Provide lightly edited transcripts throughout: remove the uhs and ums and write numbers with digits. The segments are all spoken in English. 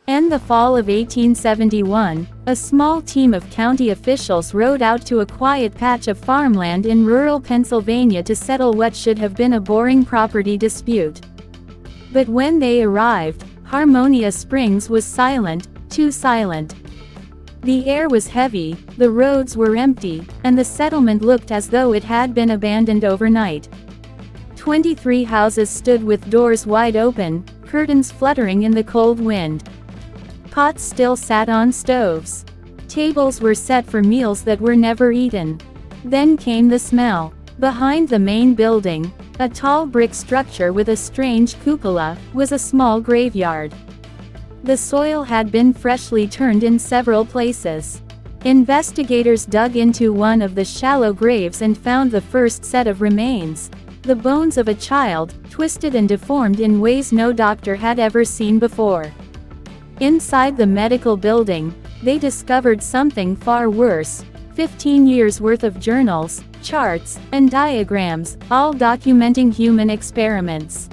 And the fall of 1871, a small team of county officials rode out to a quiet patch of farmland in rural Pennsylvania to settle what should have been a boring property dispute. But when they arrived, Harmonia Springs was silent, too silent. The air was heavy, the roads were empty, and the settlement looked as though it had been abandoned overnight. 23 houses stood with doors wide open, curtains fluttering in the cold wind. Pots still sat on stoves. Tables were set for meals that were never eaten. Then came the smell. Behind the main building, a tall brick structure with a strange cupola, was a small graveyard. The soil had been freshly turned in several places. Investigators dug into one of the shallow graves and found the first set of remains. The bones of a child, twisted and deformed in ways no doctor had ever seen before. Inside the medical building, they discovered something far worse: 15 years worth of journals, charts, and diagrams, all documenting human experiments.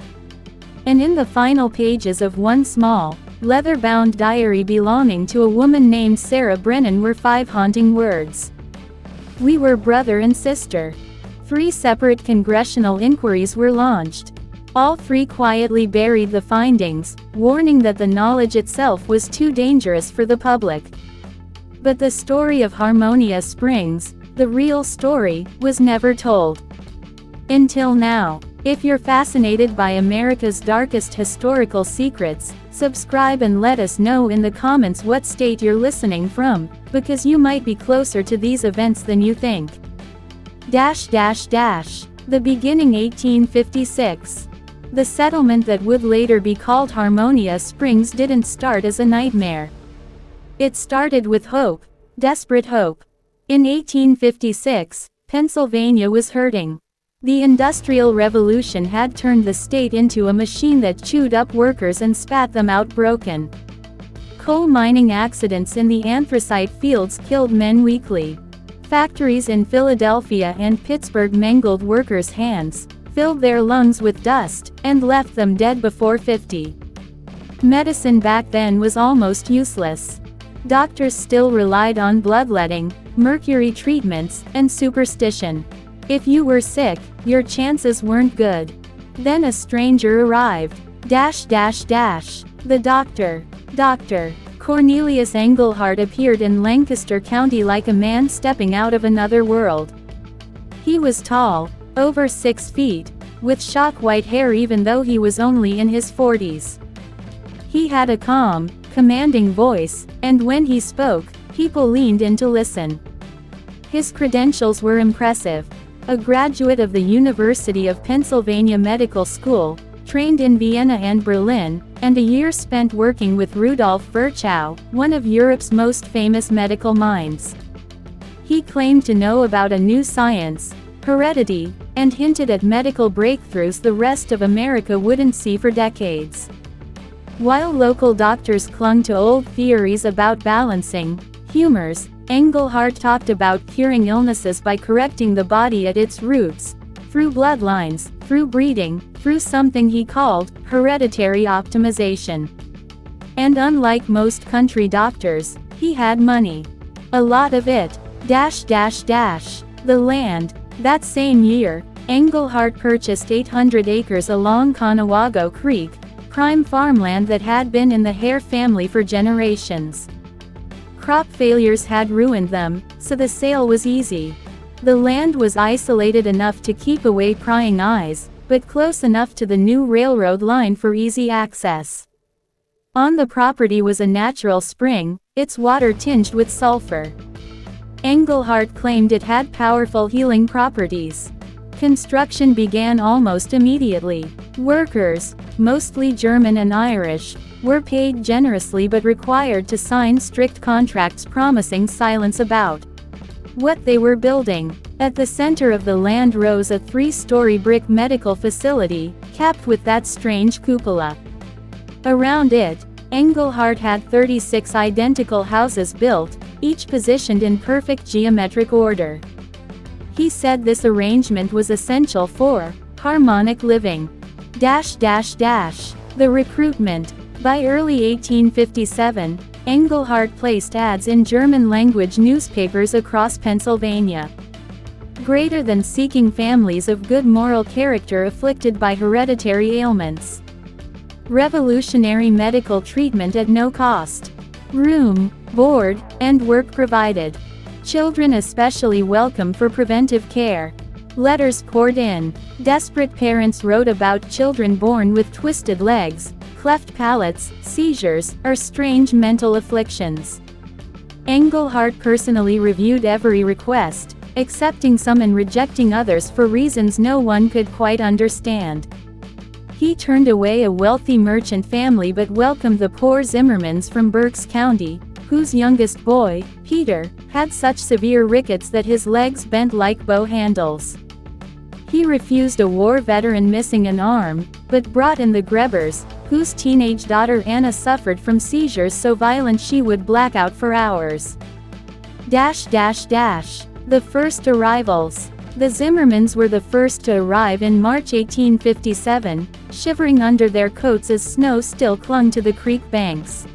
And in the final pages of one small, leather-bound diary belonging to a woman named Sarah Brennan were 5 haunting words. "We were brother and sister." 3 separate congressional inquiries were launched. All 3 quietly buried the findings, warning that the knowledge itself was too dangerous for the public. But the story of Harmonia Springs, the real story, was never told. Until now. If you're fascinated by America's darkest historical secrets, subscribe and let us know in the comments what state you're listening from, because you might be closer to these events than you think. The beginning 1856. The settlement that would later be called Harmonia Springs didn't start as a nightmare. It started with hope, desperate hope. In 1856, Pennsylvania was hurting. The Industrial Revolution had turned the state into a machine that chewed up workers and spat them out broken. Coal mining accidents in the anthracite fields killed men weekly. Factories in Philadelphia and Pittsburgh mangled workers' hands, filled their lungs with dust, and left them dead before 50. Medicine back then was almost useless. Doctors still relied on bloodletting, mercury treatments, and superstition. If you were sick, your chances weren't good. Then a stranger arrived. The doctor. Dr. Cornelius Englehart appeared in Lancaster County like a man stepping out of another world. He was tall, over 6 feet, with shock white hair even though he was only in his 40s. He had a calm, commanding voice, and when he spoke, people leaned in to listen. His credentials were impressive. A graduate of the University of Pennsylvania Medical School, trained in Vienna and Berlin, and a year spent working with Rudolf Virchow, one of Europe's most famous medical minds. He claimed to know about a new science, heredity, and hinted at medical breakthroughs the rest of America wouldn't see for decades. While local doctors clung to old theories about balancing humors, Englehart talked about curing illnesses by correcting the body at its roots, through bloodlines, through breeding, through something he called hereditary optimization. And unlike most country doctors, he had money. A lot of it. The land. That same year, Englehart purchased 800 acres along Conewago Creek, prime farmland that had been in the Hare family for generations. Crop failures had ruined them, so the sale was easy. The land was isolated enough to keep away prying eyes, but close enough to the new railroad line for easy access. On the property was a natural spring, its water tinged with sulfur. Englehart claimed it had powerful healing properties. Construction began almost immediately. Workers, mostly German and Irish, were paid generously but required to sign strict contracts promising silence about what they were building. At the center of the land rose a 3-story brick medical facility, capped with that strange cupola. Around it, Englehart had 36 identical houses built, each positioned in perfect geometric order. He said this arrangement was essential for harmonic living. The recruitment. By early 1857, Englehart placed ads in German-language newspapers across Pennsylvania. Greater than seeking families of good moral character afflicted by hereditary ailments. Revolutionary medical treatment at no cost. Room, board, and work provided. Children especially welcome for preventive care. Letters poured in. Desperate parents wrote about children born with twisted legs, cleft palates, seizures, or strange mental afflictions. Englehart personally reviewed every request, accepting some and rejecting others for reasons no one could quite understand. He turned away a wealthy merchant family but welcomed the poor Zimmermans from Berks County, whose youngest boy, Peter, had such severe rickets that his legs bent like bow handles. He refused a war veteran missing an arm, but brought in the Grebers, whose teenage daughter Anna suffered from seizures so violent she would black out for hours. The first arrivals. The Zimmermans were the first to arrive in March 1857, shivering under their coats as snow still clung to the creek banks.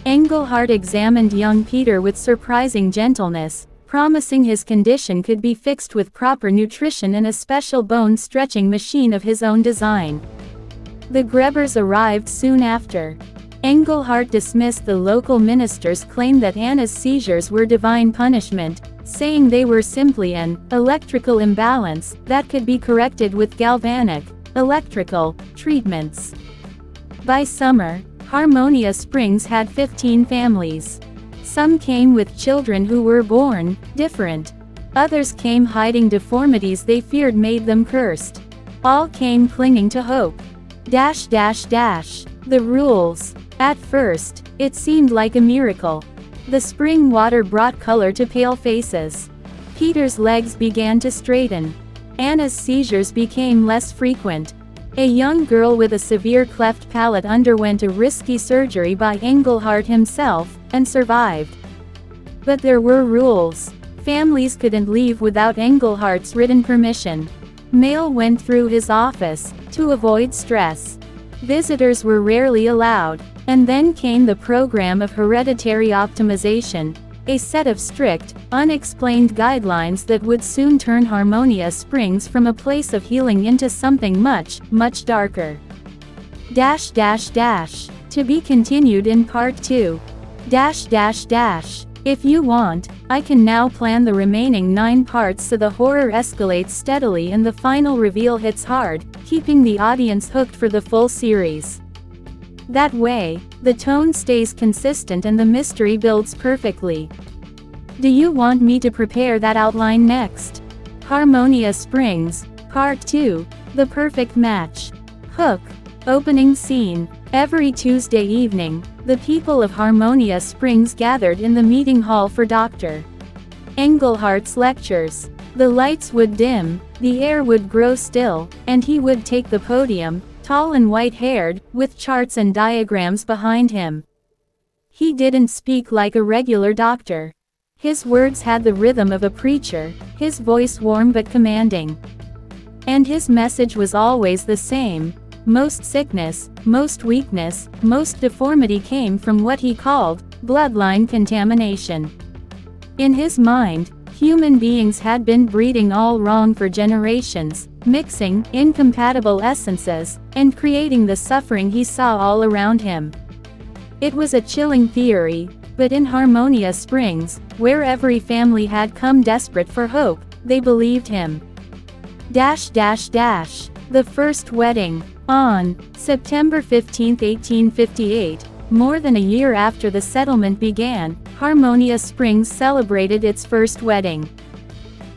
Englehart examined young Peter with surprising gentleness, promising his condition could be fixed with proper nutrition and a special bone-stretching machine of his own design. The Grebers arrived soon after. Englehart dismissed the local minister's claim that Anna's seizures were divine punishment, saying they were simply an electrical imbalance that could be corrected with galvanic, electrical, treatments. By summer, Harmonia Springs had 15 families. Some came with children who were born different. Others came hiding deformities they feared made them cursed. All came clinging to hope. The rules. At first, it seemed like a miracle. The spring water brought color to pale faces. Peter's legs began to straighten. Anna's seizures became less frequent. A young girl with a severe cleft palate underwent a risky surgery by Englehart himself, and survived. But there were rules. Families couldn't leave without Englehart's written permission. Mail went through his office, to avoid stress. Visitors were rarely allowed. And then came the program of hereditary optimization, a set of strict, unexplained guidelines that would soon turn Harmonia Springs from a place of healing into something much, much darker. To be continued in part 2. If you want, I can now plan the remaining 9 parts so the horror escalates steadily and the final reveal hits hard, keeping the audience hooked for the full series. That way, the tone stays consistent and the mystery builds perfectly. Do you want me to prepare that outline next? Harmonia Springs, Part 2, The Perfect Match. Hook. Opening scene. Every Tuesday evening, the people of Harmonia Springs gathered in the meeting hall for Dr. Englehart's lectures. The lights would dim, the air would grow still, and he would take the podium, tall and white-haired, with charts and diagrams behind him. He didn't speak like a regular doctor. His words had the rhythm of a preacher, his voice warm but commanding. And his message was always the same. Most sickness, most weakness, most deformity came from what he called bloodline contamination. In his mind, human beings had been breeding all wrong for generations, mixing incompatible essences, and creating the suffering he saw all around him. It was a chilling theory, but in Harmonia Springs, where every family had come desperate for hope, they believed him. The first wedding. On September 15, 1858, more than a year after the settlement began, Harmonia Springs celebrated its first wedding.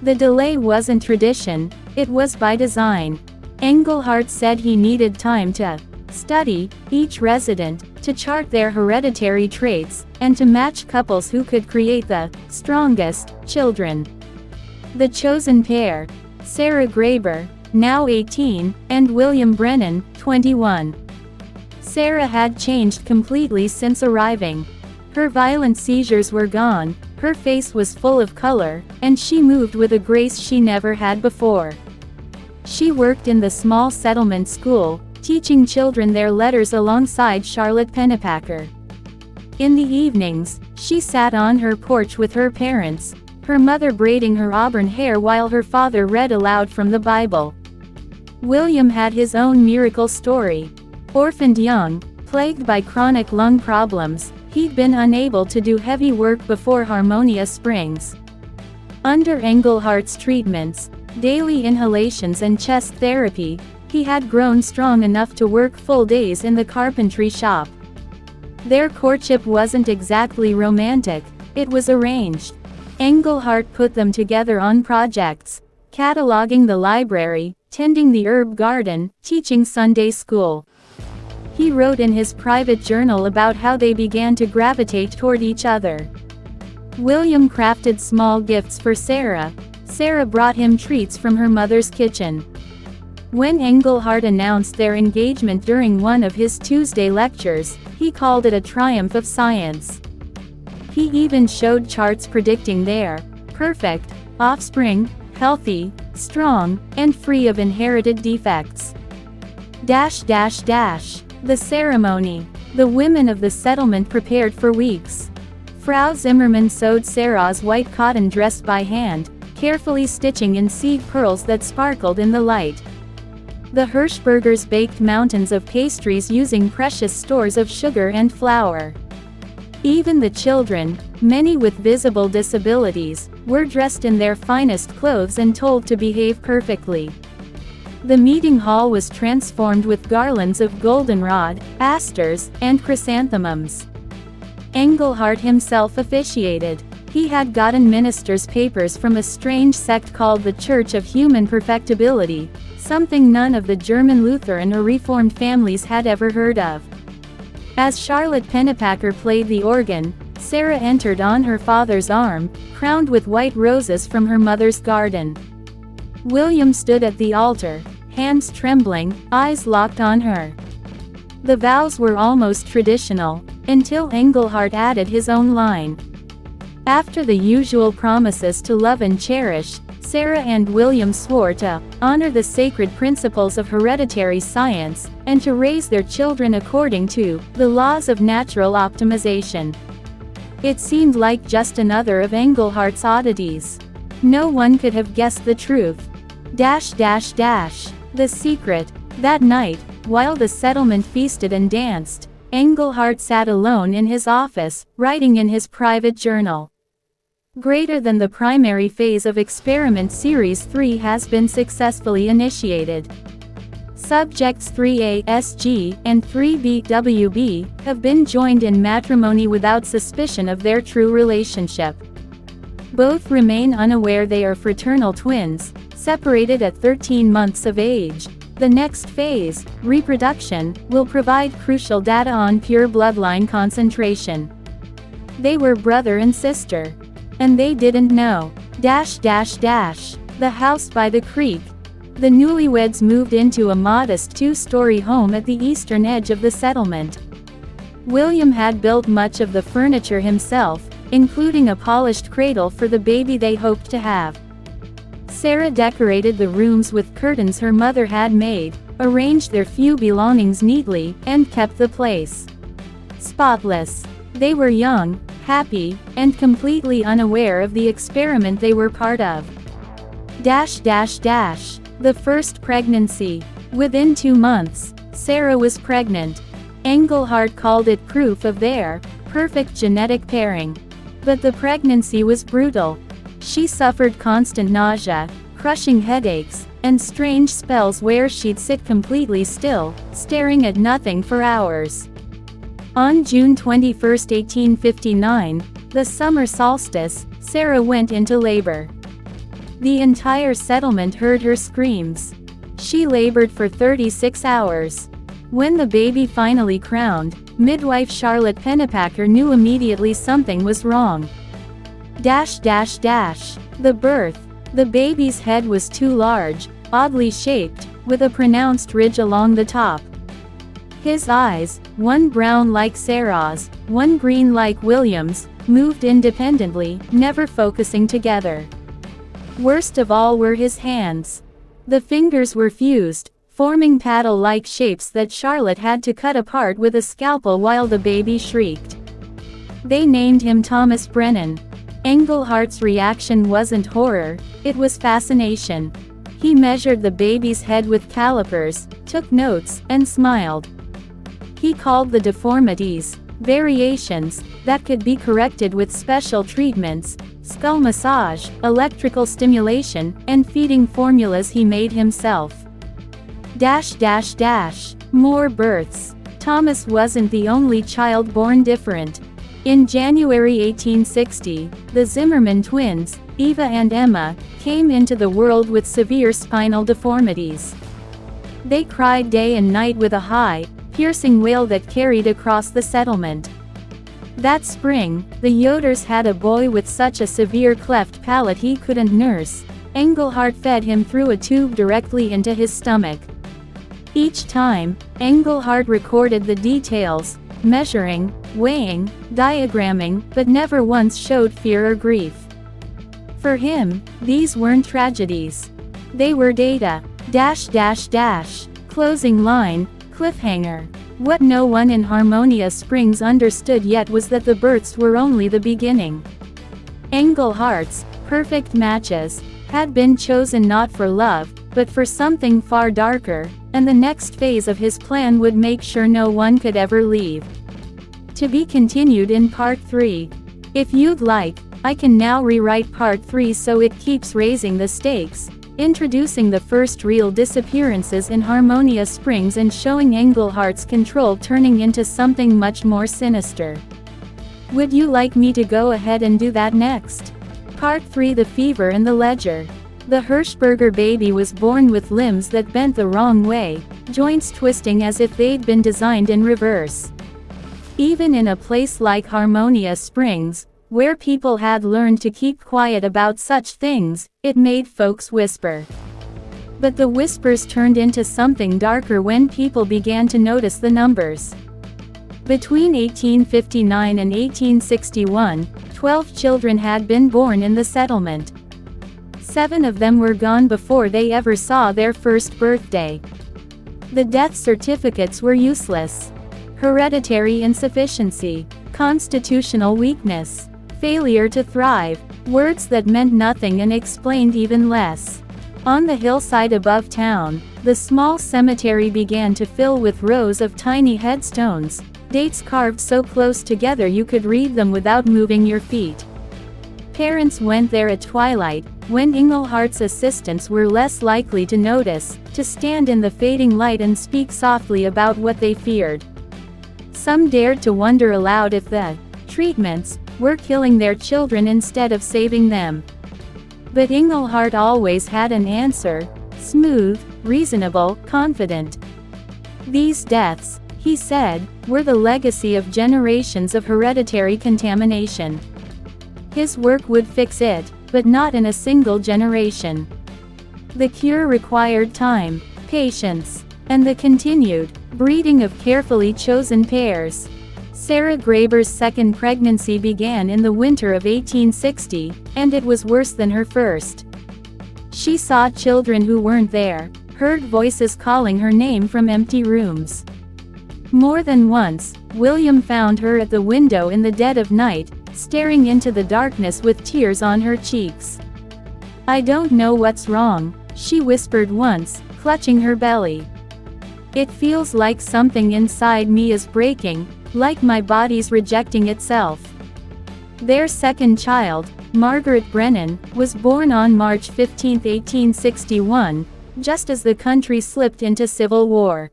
The delay wasn't tradition, it was by design. Englehart said he needed time to study each resident, to chart their hereditary traits, and to match couples who could create the strongest children. The chosen pair, Sarah Graber, now 18, and William Brennan, 21. Sarah had changed completely since arriving. Her violent seizures were gone, her face was full of color, and she moved with a grace she never had before. She worked in the small settlement school, teaching children their letters alongside Charlotte Pennepacker. In the evenings, she sat on her porch with her parents, her mother braiding her auburn hair while her father read aloud from the Bible. William had his own miracle story. Orphaned young, plagued by chronic lung problems, he'd been unable to do heavy work before Harmonia Springs. Under Englehart's treatments, daily inhalations and chest therapy, he had grown strong enough to work full days in the carpentry shop. Their courtship wasn't exactly romantic, it was arranged. Englehart put them together on projects, cataloging the library, tending the herb garden, teaching Sunday school. He wrote in his private journal about how they began to gravitate toward each other. William crafted small gifts for Sarah. Sarah brought him treats from her mother's kitchen. When Englehart announced their engagement during one of his Tuesday lectures, he called it a triumph of science. He even showed charts predicting their perfect offspring, healthy, strong, and free of inherited defects. The ceremony. The women of the settlement prepared for weeks. Frau Zimmermann sewed Sarah's white cotton dress by hand, carefully stitching in seed pearls that sparkled in the light. The Hirschbergers baked mountains of pastries using precious stores of sugar and flour. Even the children, many with visible disabilities, were dressed in their finest clothes and told to behave perfectly. The meeting hall was transformed with garlands of goldenrod, asters, and chrysanthemums. Englehart himself officiated. He had gotten minister's papers from a strange sect called the Church of Human Perfectibility, something none of the German Lutheran or Reformed families had ever heard of. As Charlotte Pennepacker played the organ, Sarah entered on her father's arm, crowned with white roses from her mother's garden. William stood at the altar, hands trembling, eyes locked on her. The vows were almost traditional, until Englehart added his own line. After the usual promises to love and cherish, Sarah and William swore to honor the sacred principles of hereditary science, and to raise their children according to the laws of natural optimization. It seemed like just another of Englehart's oddities. No one could have guessed the truth. The secret. That night, while the settlement feasted and danced, Englehart sat alone in his office, writing in his private journal. Greater than the primary phase of experiment series 3 has been successfully initiated. Subjects 3A SG and 3B WB have been joined in matrimony without suspicion of their true relationship. Both remain unaware they are fraternal twins, separated at 13 months of age. The next phase, reproduction, will provide crucial data on pure bloodline concentration. They were brother and sister. And they didn't know. The house by the creek. The newlyweds moved into a modest two-story home at the eastern edge of the settlement. William had built much of the furniture himself, including a polished cradle for the baby they hoped to have. Sarah decorated the rooms with curtains her mother had made, arranged their few belongings neatly, and kept the place spotless. They were young, happy, and completely unaware of the experiment they were part of. The first pregnancy. Within 2 months, Sarah was pregnant. Englehart called it proof of their perfect genetic pairing. But the pregnancy was brutal. She suffered constant nausea, crushing headaches, and strange spells where she'd sit completely still, staring at nothing for hours. On June 21, 1859, the summer solstice, Sarah went into labor. The entire settlement heard her screams. She labored for 36 hours. When the baby finally crowned, midwife Charlotte Pennepacker knew immediately something was wrong. The birth. The baby's head was too large, oddly shaped, with a pronounced ridge along the top. His eyes, one brown like Sarah's, one green like William's, moved independently, never focusing together. Worst of all were his hands. The fingers were fused, forming paddle-like shapes that Charlotte had to cut apart with a scalpel while the baby shrieked. They named him Thomas Brennan. Englehart's reaction wasn't horror, it was fascination. He measured the baby's head with calipers, took notes, and smiled. He called the deformities, variations, that could be corrected with special treatments, skull massage, electrical stimulation, and feeding formulas he made himself. More births. Thomas wasn't the only child born different. In January 1860, the Zimmerman twins, Eva and Emma, came into the world with severe spinal deformities. They cried day and night with a high, piercing wail that carried across the settlement. That spring, the Yoders had a boy with such a severe cleft palate he couldn't nurse. Englehart fed him through a tube directly into his stomach. Each time, Englehart recorded the details, measuring, weighing, diagramming, but never once showed fear or grief. For him, these weren't tragedies. They were data. Closing line, cliffhanger. What no one in Harmonia Springs understood yet was that the births were only the beginning. Englehart's perfect matches had been chosen not for love, but for something far darker, and the next phase of his plan would make sure no one could ever leave. To be continued in Part 3. If you'd like, I can now rewrite Part 3 so it keeps raising the stakes, introducing the first real disappearances in Harmonia Springs and showing Englehart's control turning into something much more sinister. Would you like me to go ahead and do that next? Part 3: The Fever and the Ledger. The Hirschberger baby was born with limbs that bent the wrong way, joints twisting as if they'd been designed in reverse. Even in a place like Harmonia Springs, where people had learned to keep quiet about such things, it made folks whisper. But the whispers turned into something darker when people began to notice the numbers. Between 1859 and 1861, 12 children had been born in the settlement. 7 of them were gone before they ever saw their first birthday. The death certificates were useless. Hereditary insufficiency, constitutional weakness, failure to thrive, words that meant nothing and explained even less. On the hillside above town, the small cemetery began to fill with rows of tiny headstones, dates carved so close together you could read them without moving your feet. Parents went there at twilight, when Englehart's assistants were less likely to notice, to stand in the fading light and speak softly about what they feared. Some dared to wonder aloud if the treatments were killing their children instead of saving them. But Englehart always had an answer, smooth, reasonable, confident. These deaths, he said, were the legacy of generations of hereditary contamination. His work would fix it, but not in a single generation. The cure required time, patience, and the continued breeding of carefully chosen pairs. Sarah Graeber's second pregnancy began in the winter of 1860, and it was worse than her first. She saw children who weren't there, heard voices calling her name from empty rooms. More than once, William found her at the window in the dead of night, staring into the darkness with tears on her cheeks. "I don't know what's wrong," she whispered once, clutching her belly. "It feels like something inside me is breaking, like my body's rejecting itself." Their second child, Margaret Brennan, was born on March 15, 1861, just as the country slipped into civil war.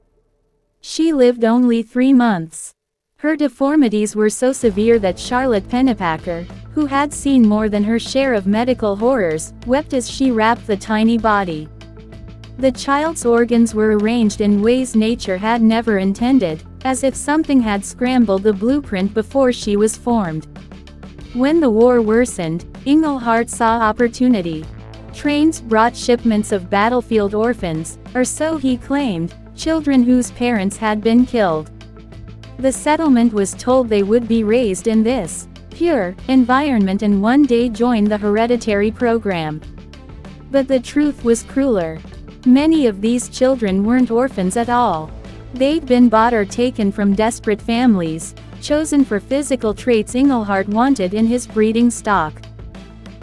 She lived only 3 months. Her deformities were so severe that Charlotte Pennypacker, who had seen more than her share of medical horrors, wept as she wrapped the tiny body. The child's organs were arranged in ways nature had never intended, as if something had scrambled the blueprint before she was formed. When the war worsened, Englehart saw opportunity. Trains brought shipments of battlefield orphans, or so he claimed, children whose parents had been killed. The settlement was told they would be raised in this pure environment and one day join the hereditary program. But the truth was crueler. Many of these children weren't orphans at all. They'd been bought or taken from desperate families, chosen for physical traits Englehart wanted in his breeding stock.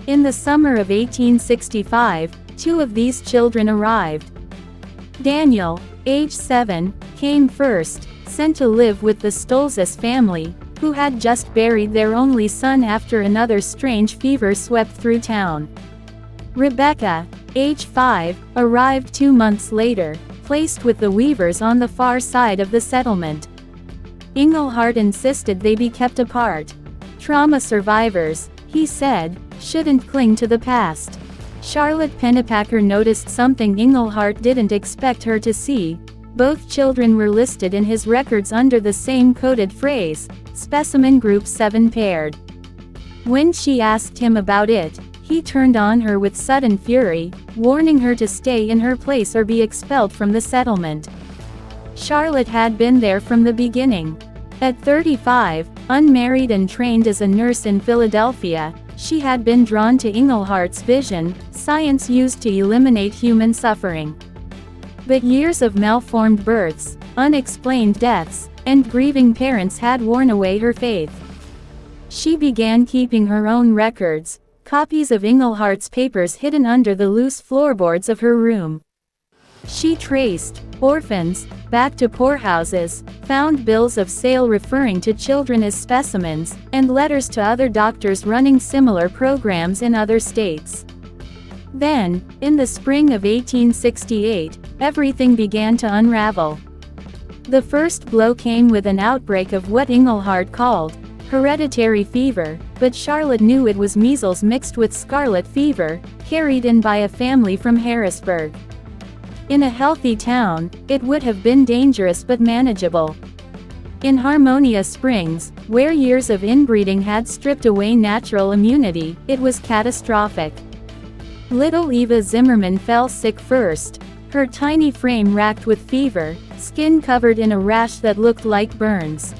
In the summer of 1865, 2 of these children arrived. Daniel, age 7, came first, sent to live with the Stolzis family, who had just buried their only son after another strange fever swept through town. Rebecca, age 5, arrived 2 months later, placed with the Weavers on the far side of the settlement. Englehart insisted they be kept apart. Trauma survivors, he said, shouldn't cling to the past. Charlotte Pennypacker noticed something Englehart didn't expect her to see. Both children were listed in his records under the same coded phrase, specimen group 7 paired. When she asked him about it, he turned on her with sudden fury, warning her to stay in her place or be expelled from the settlement. Charlotte had been there from the beginning. At 35, unmarried and trained as a nurse in Philadelphia, she had been drawn to Englehart's vision, science used to eliminate human suffering. But years of malformed births, unexplained deaths, and grieving parents had worn away her faith. She began keeping her own records, copies of Englehart's papers hidden under the loose floorboards of her room. She traced orphans back to poorhouses, found bills of sale referring to children as specimens, and letters to other doctors running similar programs in other states. Then, in the spring of 1868, everything began to unravel. The first blow came with an outbreak of what Englehart called hereditary fever, but Charlotte knew it was measles mixed with scarlet fever, carried in by a family from Harrisburg. In a healthy town, it would have been dangerous but manageable. In Harmonia Springs, where years of inbreeding had stripped away natural immunity, it was catastrophic. Little Eva Zimmerman fell sick first, her tiny frame racked with fever, skin covered in a rash that looked like burns.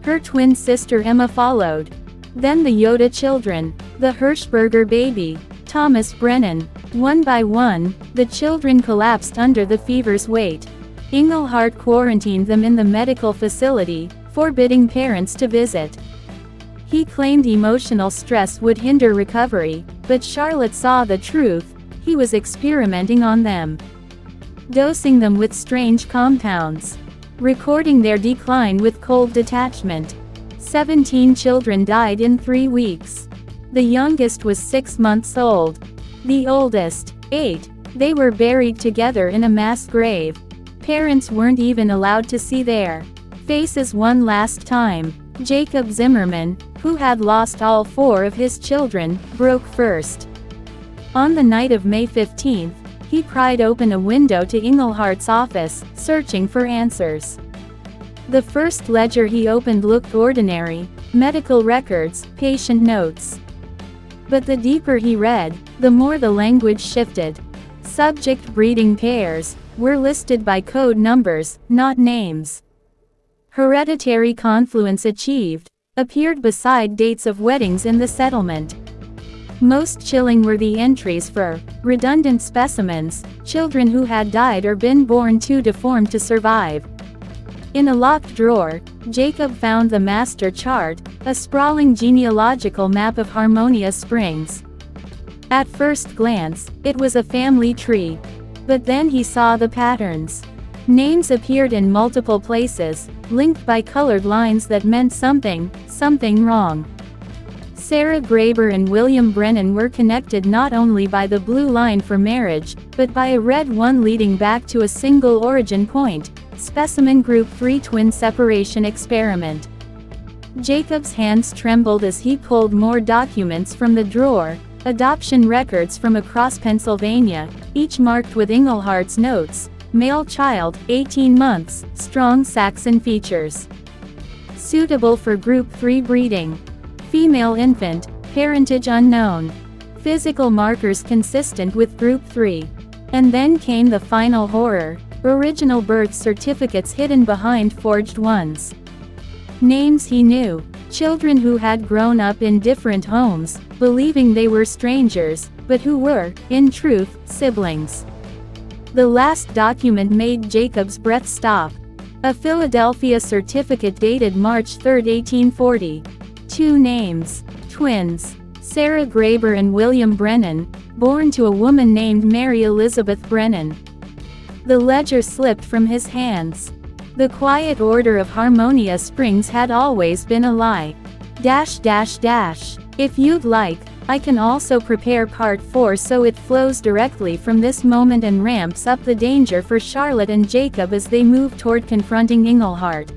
Her twin sister Emma followed. Then the Yoda children, the Hirschberger baby, Thomas Brennan. One by one, the children collapsed under the fever's weight. Englehart quarantined them in the medical facility, forbidding parents to visit. He claimed emotional stress would hinder recovery, but Charlotte saw the truth: he was experimenting on them. Dosing them with strange compounds. Recording their decline with cold detachment. 17 children died in 3 weeks. The youngest was 6 months old. The oldest, 8, they were buried together in a mass grave. Parents weren't even allowed to see their faces one last time. Jacob Zimmerman, who had lost all 4 of his children, broke first. On the night of May 15th, he pried open a window to Englehart's office, searching for answers. The first ledger he opened looked ordinary: medical records, patient notes. But the deeper he read, the more the language shifted. Subject breeding pairs were listed by code numbers, not names. Hereditary confluence achieved appeared beside dates of weddings in the settlement. Most chilling were the entries for redundant specimens, children who had died or been born too deformed to survive. In a locked drawer, Jacob found the master chart, a sprawling genealogical map of Harmonia Springs. At first glance, it was a family tree. But then he saw the patterns. Names appeared in multiple places, linked by colored lines that meant something wrong. Sarah Graber and William Brennan were connected not only by the blue line for marriage, but by a red one leading back to a single origin point: specimen group 3 twin separation experiment. Jacob's hands trembled as he pulled more documents from the drawer, adoption records from across Pennsylvania, each marked with Englehart's notes: male child, 18 months, strong Saxon features. Suitable for group 3 breeding. Female infant, parentage unknown. Physical markers consistent with group 3. And then came the final horror: original birth certificates hidden behind forged ones. Names he knew, children who had grown up in different homes, believing they were strangers, but who were, in truth, siblings. The last document made Jacob's breath stop. A Philadelphia certificate dated March 3, 1840. Two names. Twins. Sarah Graber and William Brennan, born to a woman named Mary Elizabeth Brennan. The ledger slipped from his hands. The quiet order of Harmonia Springs had always been a lie. If you'd like, I can also prepare part 4 so it flows directly from this moment and ramps up the danger for Charlotte and Jacob as they move toward confronting Englehart.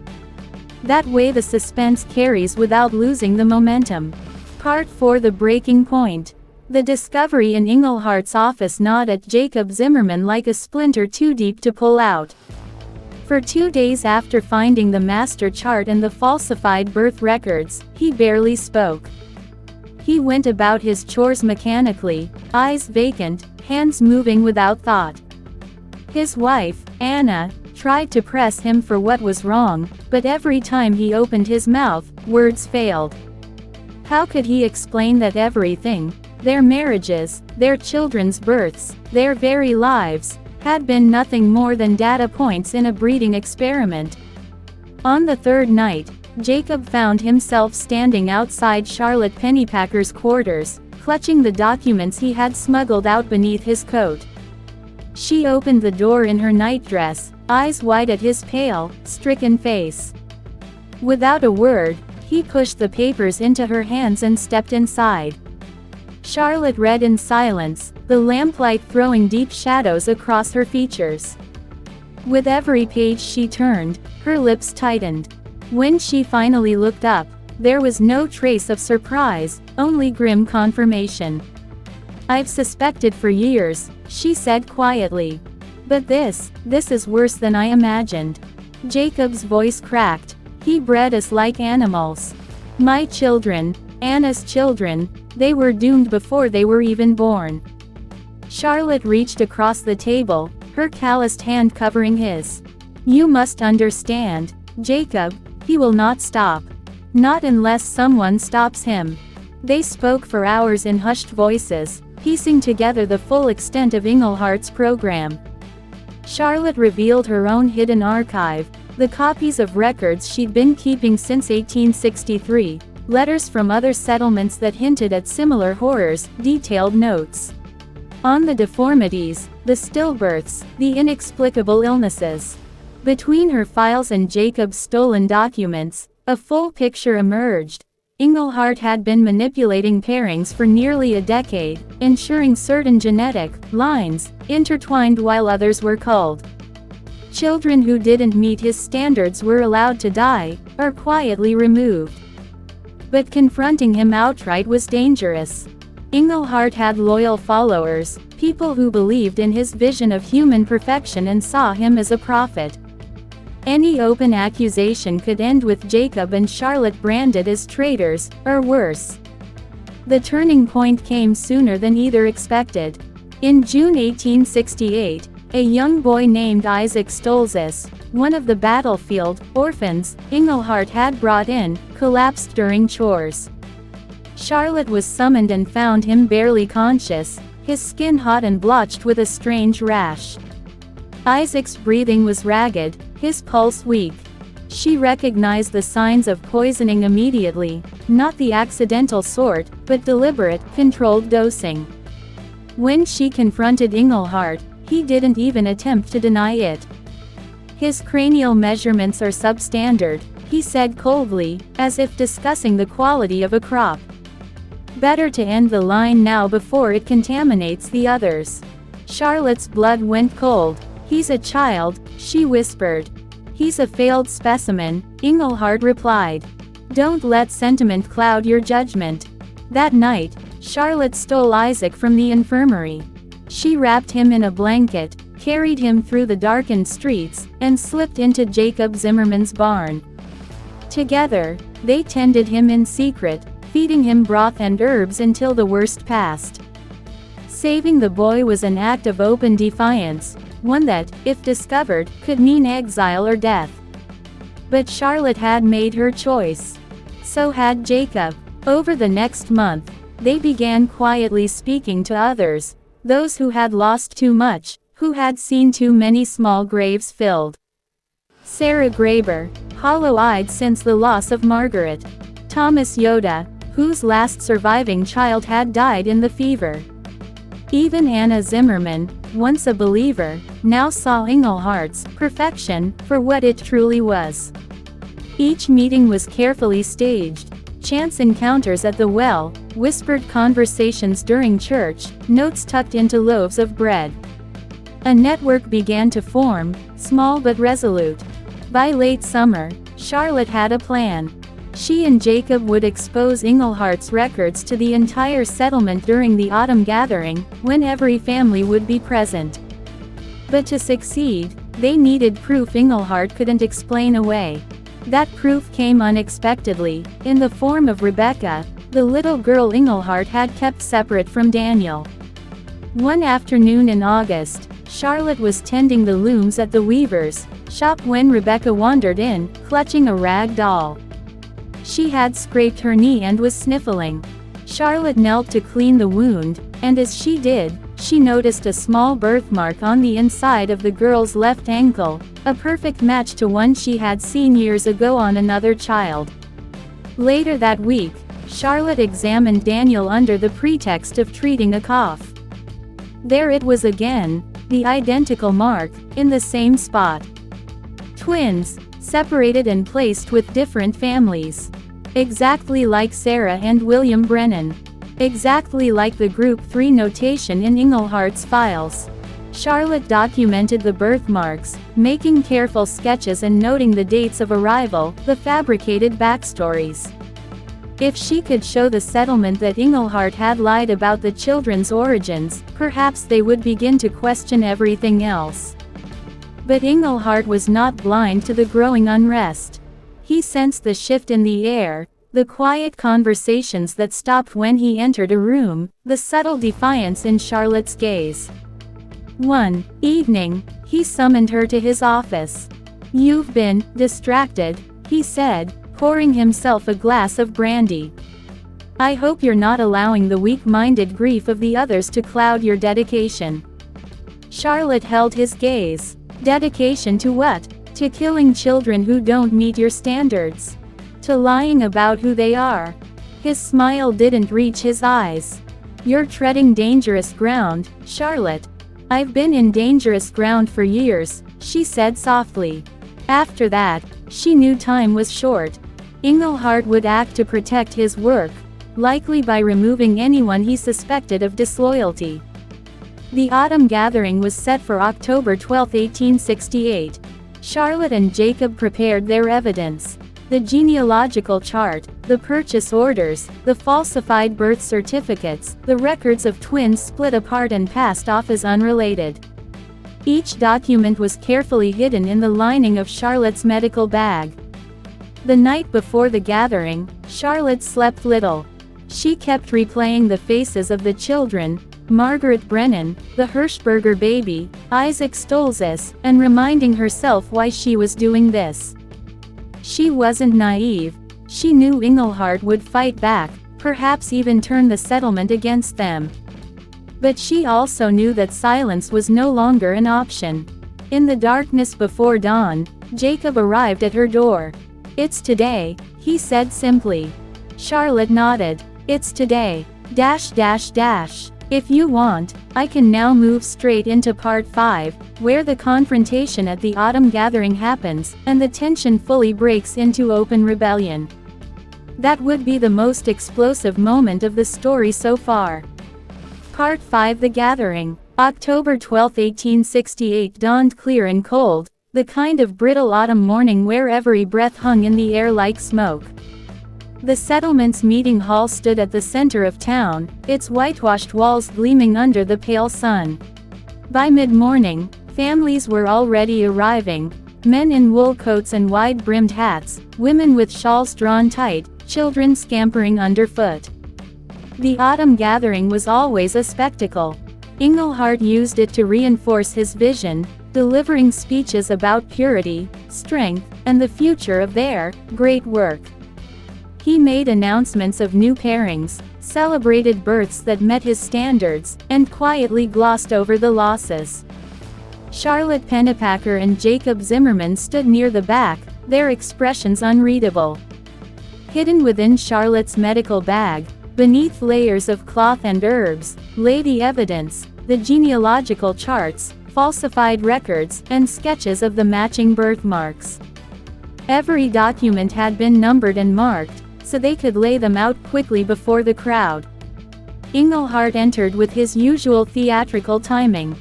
That way the suspense carries without losing the momentum. Part 4: The Breaking Point. The discovery in Englehart's office gnawed at Jacob Zimmerman like a splinter too deep to pull out. For 2 days after finding the master chart and the falsified birth records, he barely spoke. He went about his chores mechanically, eyes vacant, hands moving without thought. His wife, Anna, tried to press him for what was wrong, but every time he opened his mouth, words failed. How could he explain that everything, their marriages, their children's births, their very lives, had been nothing more than data points in a breeding experiment? On the third night, Jacob found himself standing outside Charlotte Pennypacker's quarters, clutching the documents he had smuggled out beneath his coat. She opened the door in her nightdress, eyes wide at his pale, stricken face. Without a word, he pushed the papers into her hands and stepped inside. Charlotte read in silence, the lamplight throwing deep shadows across her features. With every page she turned, her lips tightened. When she finally looked up, there was no trace of surprise, only grim confirmation. "I've suspected for years," she said quietly. "But this is worse than I imagined." Jacob's voice cracked. "He bred us like animals. My children, Anna's children, they were doomed before they were even born." Charlotte reached across the table, her calloused hand covering his. "You must understand, Jacob, he will not stop. Not unless someone stops him." They spoke for hours in hushed voices, piecing together the full extent of Englehart's program. Charlotte revealed her own hidden archive, the copies of records she'd been keeping since 1863, letters from other settlements that hinted at similar horrors, detailed notes on the deformities, the stillbirths, the inexplicable illnesses. Between her files and Jacob's stolen documents, a full picture emerged. Englehart had been manipulating pairings for nearly a decade, ensuring certain genetic lines intertwined while others were culled. Children who didn't meet his standards were allowed to die, or quietly removed. But confronting him outright was dangerous. Englehart had loyal followers, people who believed in his vision of human perfection and saw him as a prophet. Any open accusation could end with Jacob and Charlotte branded as traitors, or worse. The turning point came sooner than either expected. In June 1868, a young boy named Isaac Stolzis, one of the battlefield orphans Englehart had brought in, collapsed during chores. Charlotte was summoned and found him barely conscious, his skin hot and blotched with a strange rash. Isaac's breathing was ragged, his pulse weak. She recognized the signs of poisoning immediately, not the accidental sort, but deliberate, controlled dosing. When she confronted Englehart, he didn't even attempt to deny it. "His cranial measurements are substandard," he said coldly, as if discussing the quality of a crop. "Better to end the line now before it contaminates the others." Charlotte's blood went cold. "He's a child," she whispered. "He's a failed specimen," Englehart replied. "Don't let sentiment cloud your judgment." That night, Charlotte stole Isaac from the infirmary. She wrapped him in a blanket, carried him through the darkened streets, and slipped into Jacob Zimmerman's barn. Together, they tended him in secret, feeding him broth and herbs until the worst passed. Saving the boy was an act of open defiance, one that, if discovered, could mean exile or death. But Charlotte had made her choice. So had Jacob. Over the next month, they began quietly speaking to others, those who had lost too much, who had seen too many small graves filled. Sarah Graeber, hollow-eyed since the loss of Margaret. Thomas Yoda, whose last surviving child had died in the fever. Even Anna Zimmerman, once a believer, now saw Englehart's perfection for what it truly was. Each meeting was carefully staged. Chance encounters at the well, whispered conversations during church, notes tucked into loaves of bread. A network began to form, small but resolute. By late summer, Charlotte had a plan. She and Jacob would expose Englehart's records to the entire settlement during the autumn gathering, when every family would be present. But to succeed, they needed proof Englehart couldn't explain away. That proof came unexpectedly, in the form of Rebecca, the little girl Englehart had kept separate from Daniel. One afternoon in August, Charlotte was tending the looms at the weaver's shop when Rebecca wandered in, clutching a rag doll. She had scraped her knee and was sniffling. Charlotte knelt to clean the wound, and as she did, she noticed a small birthmark on the inside of the girl's left ankle, a perfect match to one she had seen years ago on another child. Later that week, Charlotte examined Daniel under the pretext of treating a cough. There it was again, the identical mark, in the same spot. Twins, separated and placed with different families. Exactly like Sarah and William Brennan. Exactly like the Group 3 notation in Englehart's files. Charlotte documented the birthmarks, making careful sketches and noting the dates of arrival, the fabricated backstories. If she could show the settlement that Englehart had lied about the children's origins, perhaps they would begin to question everything else. But Englehart was not blind to the growing unrest. He sensed the shift in the air, the quiet conversations that stopped when he entered a room, the subtle defiance in Charlotte's gaze. One evening, he summoned her to his office. "You've been distracted," he said, pouring himself a glass of brandy. "I hope you're not allowing the weak-minded grief of the others to cloud your dedication." Charlotte held his gaze. Dedication to what? To killing children who don't meet your standards? To lying about who they are? His smile didn't reach his eyes. "You're treading dangerous ground, Charlotte." "I've been in dangerous ground for years," she said softly. After that, she knew time was short. Englehart would act to protect his work, likely by removing anyone he suspected of disloyalty. The autumn gathering was set for October 12, 1868. Charlotte and Jacob prepared their evidence. The genealogical chart, the purchase orders, the falsified birth certificates, the records of twins split apart and passed off as unrelated. Each document was carefully hidden in the lining of Charlotte's medical bag. The night before the gathering, Charlotte slept little. She kept replaying the faces of the children, Margaret Brennan, the Hirschberger baby, Isaac Stolzis, and reminding herself why she was doing this. She wasn't naive. She knew Englehart would fight back, perhaps even turn the settlement against them. But she also knew that silence was no longer an option. In the darkness before dawn, Jacob arrived at her door. "It's today," he said simply. Charlotte nodded. "It's today. If you want, I can now move straight into part 5, where the confrontation at the autumn gathering happens, and the tension fully breaks into open rebellion." That would be the most explosive moment of the story so far. Part 5: The Gathering. October 12, 1868 dawned clear and cold, the kind of brittle autumn morning where every breath hung in the air like smoke. The settlement's meeting hall stood at the center of town, its whitewashed walls gleaming under the pale sun. By mid-morning, families were already arriving, men in wool coats and wide-brimmed hats, women with shawls drawn tight, children scampering underfoot. The autumn gathering was always a spectacle. Englehart used it to reinforce his vision, delivering speeches about purity, strength, and the future of their great work. He made announcements of new pairings, celebrated births that met his standards, and quietly glossed over the losses. Charlotte Pennepacker and Jacob Zimmerman stood near the back, their expressions unreadable. Hidden within Charlotte's medical bag, beneath layers of cloth and herbs, lay the evidence, the genealogical charts, falsified records, and sketches of the matching birthmarks. Every document had been numbered and marked, so they could lay them out quickly before the crowd. Englehart entered with his usual theatrical timing.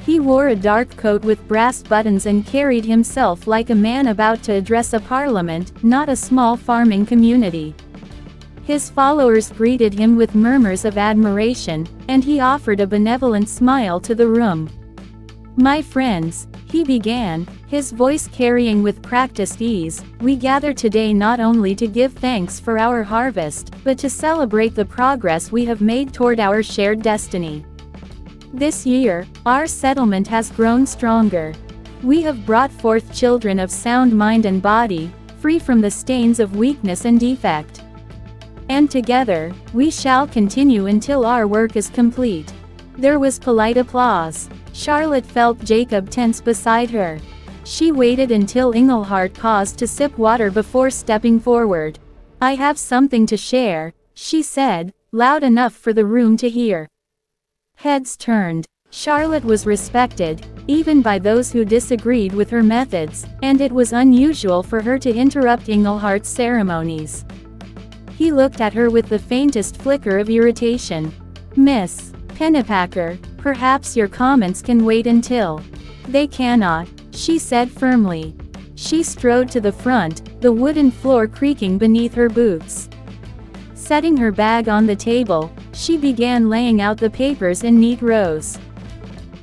He wore a dark coat with brass buttons and carried himself like a man about to address a parliament, not a small farming community. His followers greeted him with murmurs of admiration, and he offered a benevolent smile to the room. "My friends," he began, his voice carrying with practiced ease, "we gather today not only to give thanks for our harvest, but to celebrate the progress we have made toward our shared destiny. This year, our settlement has grown stronger. We have brought forth children of sound mind and body, free from the stains of weakness and defect. And together, we shall continue until our work is complete." There was polite applause. Charlotte felt Jacob tense beside her. She waited until Englehart paused to sip water before stepping forward. "I have something to share," she said, loud enough for the room to hear. Heads turned. Charlotte was respected, even by those who disagreed with her methods, and it was unusual for her to interrupt Englehart's ceremonies. He looked at her with the faintest flicker of irritation. "Miss Pennepacker, perhaps your comments can wait until—" "They cannot," she said firmly. She strode to the front, the wooden floor creaking beneath her boots. Setting her bag on the table, she began laying out the papers in neat rows.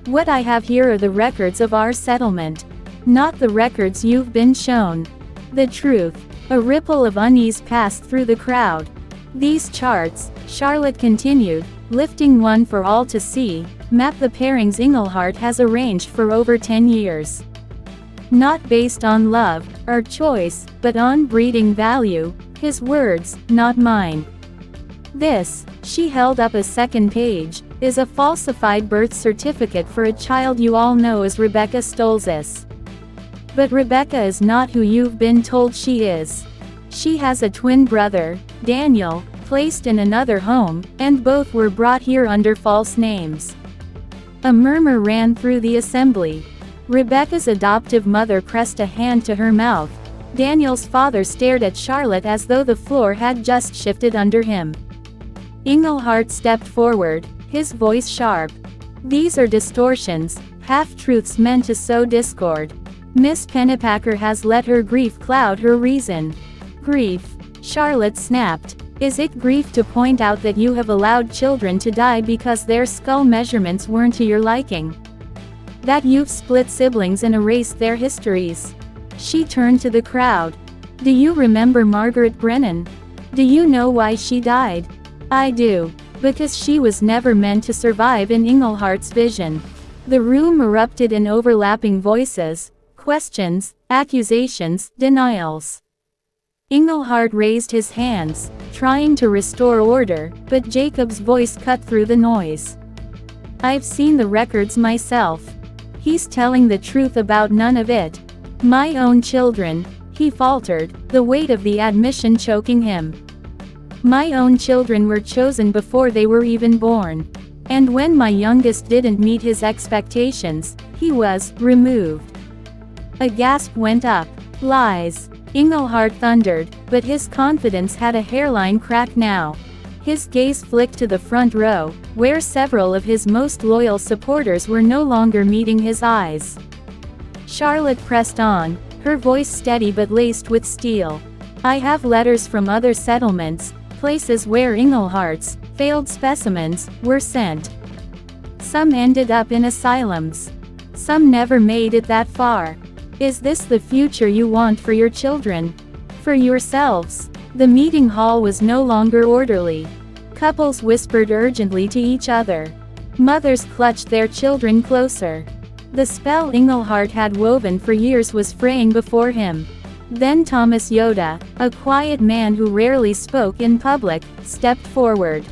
"What I have here are the records of our settlement. Not the records you've been shown. The truth." A ripple of unease passed through the crowd. "These charts," Charlotte continued, lifting one for all to see, "map the pairings Englehart has arranged for over 10 years. Not based on love, or choice, but on breeding value, his words, not mine. This," she held up a second page, "is a falsified birth certificate for a child you all know as Rebecca Stolzis. But Rebecca is not who you've been told she is. She has a twin brother, Daniel, placed in another home, and both were brought here under false names." A murmur ran through the assembly. Rebecca's adoptive mother pressed a hand to her mouth. Daniel's father stared at Charlotte as though the floor had just shifted under him. Englehart stepped forward, his voice sharp. "These are distortions, half-truths meant to sow discord. Miss Pennepacker has let her grief cloud her reason." "Grief?" Charlotte snapped. "Is it grief to point out that you have allowed children to die because their skull measurements weren't to your liking? That you've split siblings and erased their histories?" She turned to the crowd. "Do you remember Margaret Brennan? Do you know why she died? I do. Because she was never meant to survive in Englehart's vision." The room erupted in overlapping voices, questions, accusations, denials. Englehart raised his hands, trying to restore order, but Jacob's voice cut through the noise. "I've seen the records myself. He's telling the truth about none of it. My own children," he faltered, the weight of the admission choking him. "My own children were chosen before they were even born. And when my youngest didn't meet his expectations, he was removed." A gasp went up. "Lies," Englehart thundered, but his confidence had a hairline crack now. His gaze flicked to the front row, where several of his most loyal supporters were no longer meeting his eyes. Charlotte pressed on, her voice steady but laced with steel. "I have letters from other settlements, places where Englehart's failed specimens were sent. Some ended up in asylums. Some never made it that far. Is this the future you want for your children? For yourselves?" The meeting hall was no longer orderly. Couples whispered urgently to each other. Mothers clutched their children closer. The spell Englehart had woven for years was fraying before him. Then Thomas Yoda, a quiet man who rarely spoke in public, stepped forward.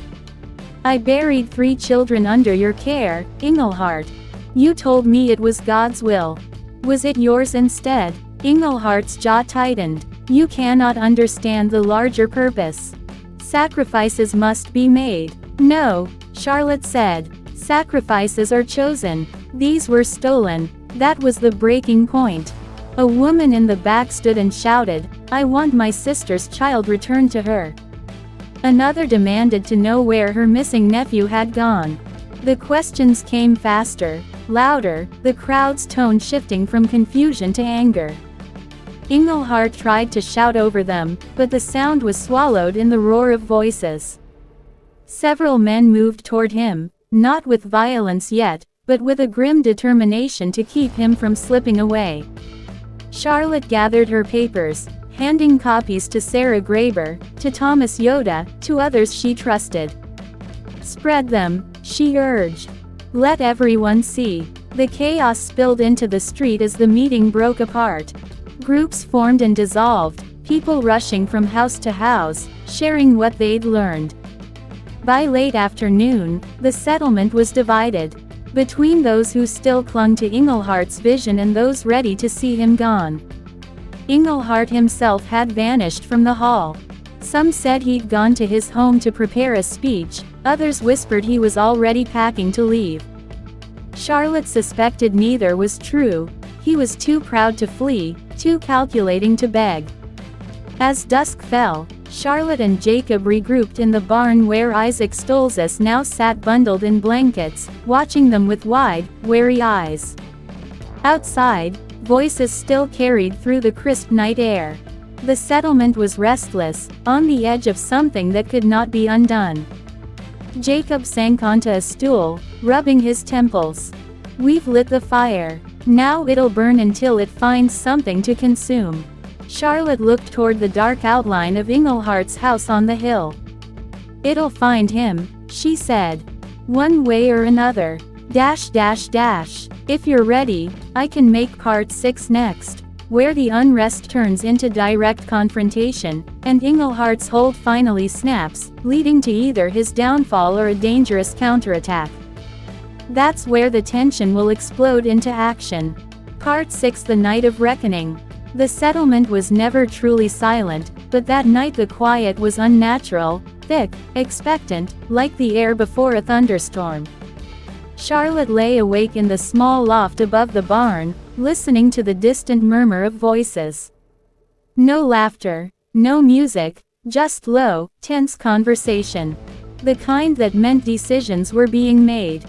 "I buried 3 children under your care, Englehart. You told me it was God's will. Was it yours instead? Englehart's jaw tightened. You cannot understand the larger purpose. Sacrifices must be made. No, Charlotte said. Sacrifices are chosen. These were stolen. That was the breaking point. A woman in the back stood and shouted, I want my sister's child returned to her. Another demanded to know where her missing nephew had gone. The questions came faster, louder, the crowd's tone shifting from confusion to anger. Englehart tried to shout over them, but the sound was swallowed in the roar of voices. Several men moved toward him, not with violence yet, but with a grim determination to keep him from slipping away. Charlotte gathered her papers, handing copies to Sarah Graeber, to Thomas Yoda, to others she trusted. Spread them, she urged. Let everyone see. The chaos spilled into the street as the meeting broke apart. Groups formed and dissolved, people rushing from house to house, sharing what they'd learned. By late afternoon, the settlement was divided, between those who still clung to Englehart's vision and those ready to see him gone. Englehart himself had vanished from the hall. Some said he'd gone to his home to prepare a speech, others whispered he was already packing to leave. Charlotte suspected neither was true. He was too proud to flee, too calculating to beg. As dusk fell, Charlotte and Jacob regrouped in the barn where Isaac Stolzes now sat bundled in blankets, watching them with wide, wary eyes. Outside, voices still carried through the crisp night air. The settlement was restless, on the edge of something that could not be undone. Jacob sank onto a stool, rubbing his temples. We've lit the fire. Now it'll burn until it finds something to consume. Charlotte looked toward the dark outline of Englehart's house on the hill. It'll find him, she said. One way or another. If you're ready, I can make part 6 next, where the unrest turns into direct confrontation, and Englehart's hold finally snaps, leading to either his downfall or a dangerous counterattack. That's where the tension will explode into action. Part 6: The Night of Reckoning. The settlement was never truly silent, but that night the quiet was unnatural, thick, expectant, like the air before a thunderstorm. Charlotte lay awake in the small loft above the barn, listening to the distant murmur of voices. No laughter, no music, just low, tense conversation. The kind that meant decisions were being made.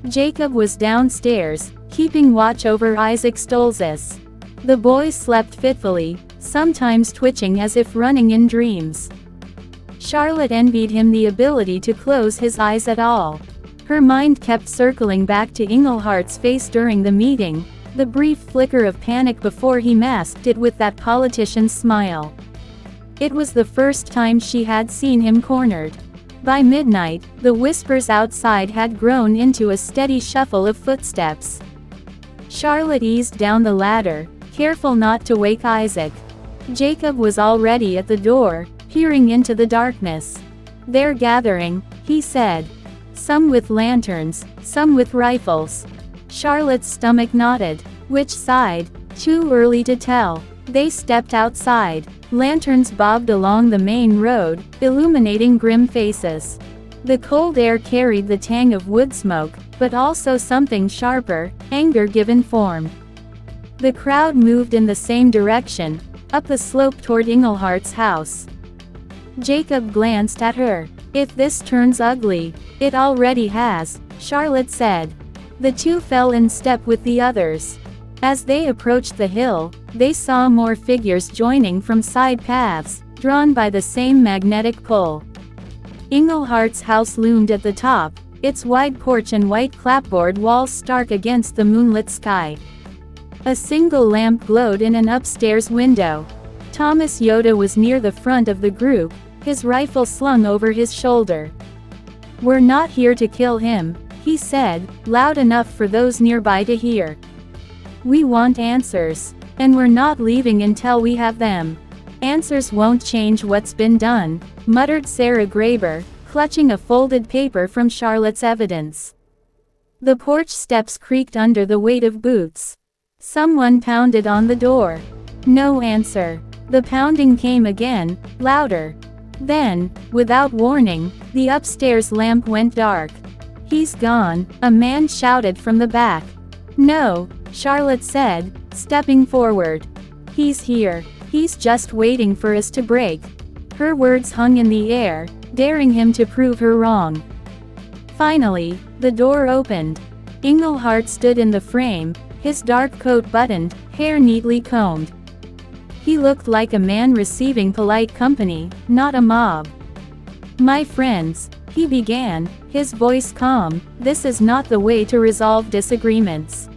Jacob was downstairs, keeping watch over Isaac Stolzes. The boy slept fitfully, sometimes twitching as if running in dreams. Charlotte envied him the ability to close his eyes at all. Her mind kept circling back to Englehart's face during the meeting, the brief flicker of panic before he masked it with that politician's smile. It was the first time she had seen him cornered. By midnight, the whispers outside had grown into a steady shuffle of footsteps. Charlotte eased down the ladder, careful not to wake Isaac. Jacob was already at the door, peering into the darkness. They're gathering, he said. Some with lanterns, some with rifles. Charlotte's stomach knotted. Which side? Too early to tell. They stepped outside. Lanterns bobbed along the main road, illuminating grim faces. The cold air carried the tang of wood smoke, but also something sharper, anger given form. The crowd moved in the same direction, up the slope toward Englehart's house. Jacob glanced at her. If this turns ugly, it already has, Charlotte said. The two fell in step with the others. As they approached the hill, they saw more figures joining from side paths, drawn by the same magnetic pull. Englehart's house loomed at the top, its wide porch and white clapboard walls stark against the moonlit sky. A single lamp glowed in an upstairs window. Thomas Yoda was near the front of the group, his rifle slung over his shoulder. We're not here to kill him, he said, loud enough for those nearby to hear. We want answers. And we're not leaving until we have them. Answers won't change what's been done, muttered Sarah Graeber, clutching a folded paper from Charlotte's evidence. The porch steps creaked under the weight of boots. Someone pounded on the door. No answer. The pounding came again, louder. Then, without warning, the upstairs lamp went dark. "He's gone," a man shouted from the back. "No," Charlotte said, stepping forward. "He's here. He's just waiting for us to break." Her words hung in the air, daring him to prove her wrong. Finally, the door opened. Englehart stood in the frame, his dark coat buttoned, hair neatly combed. He looked like a man receiving polite company, not a mob. "My friends," he began, his voice calm, "this is not the way to resolve disagreements.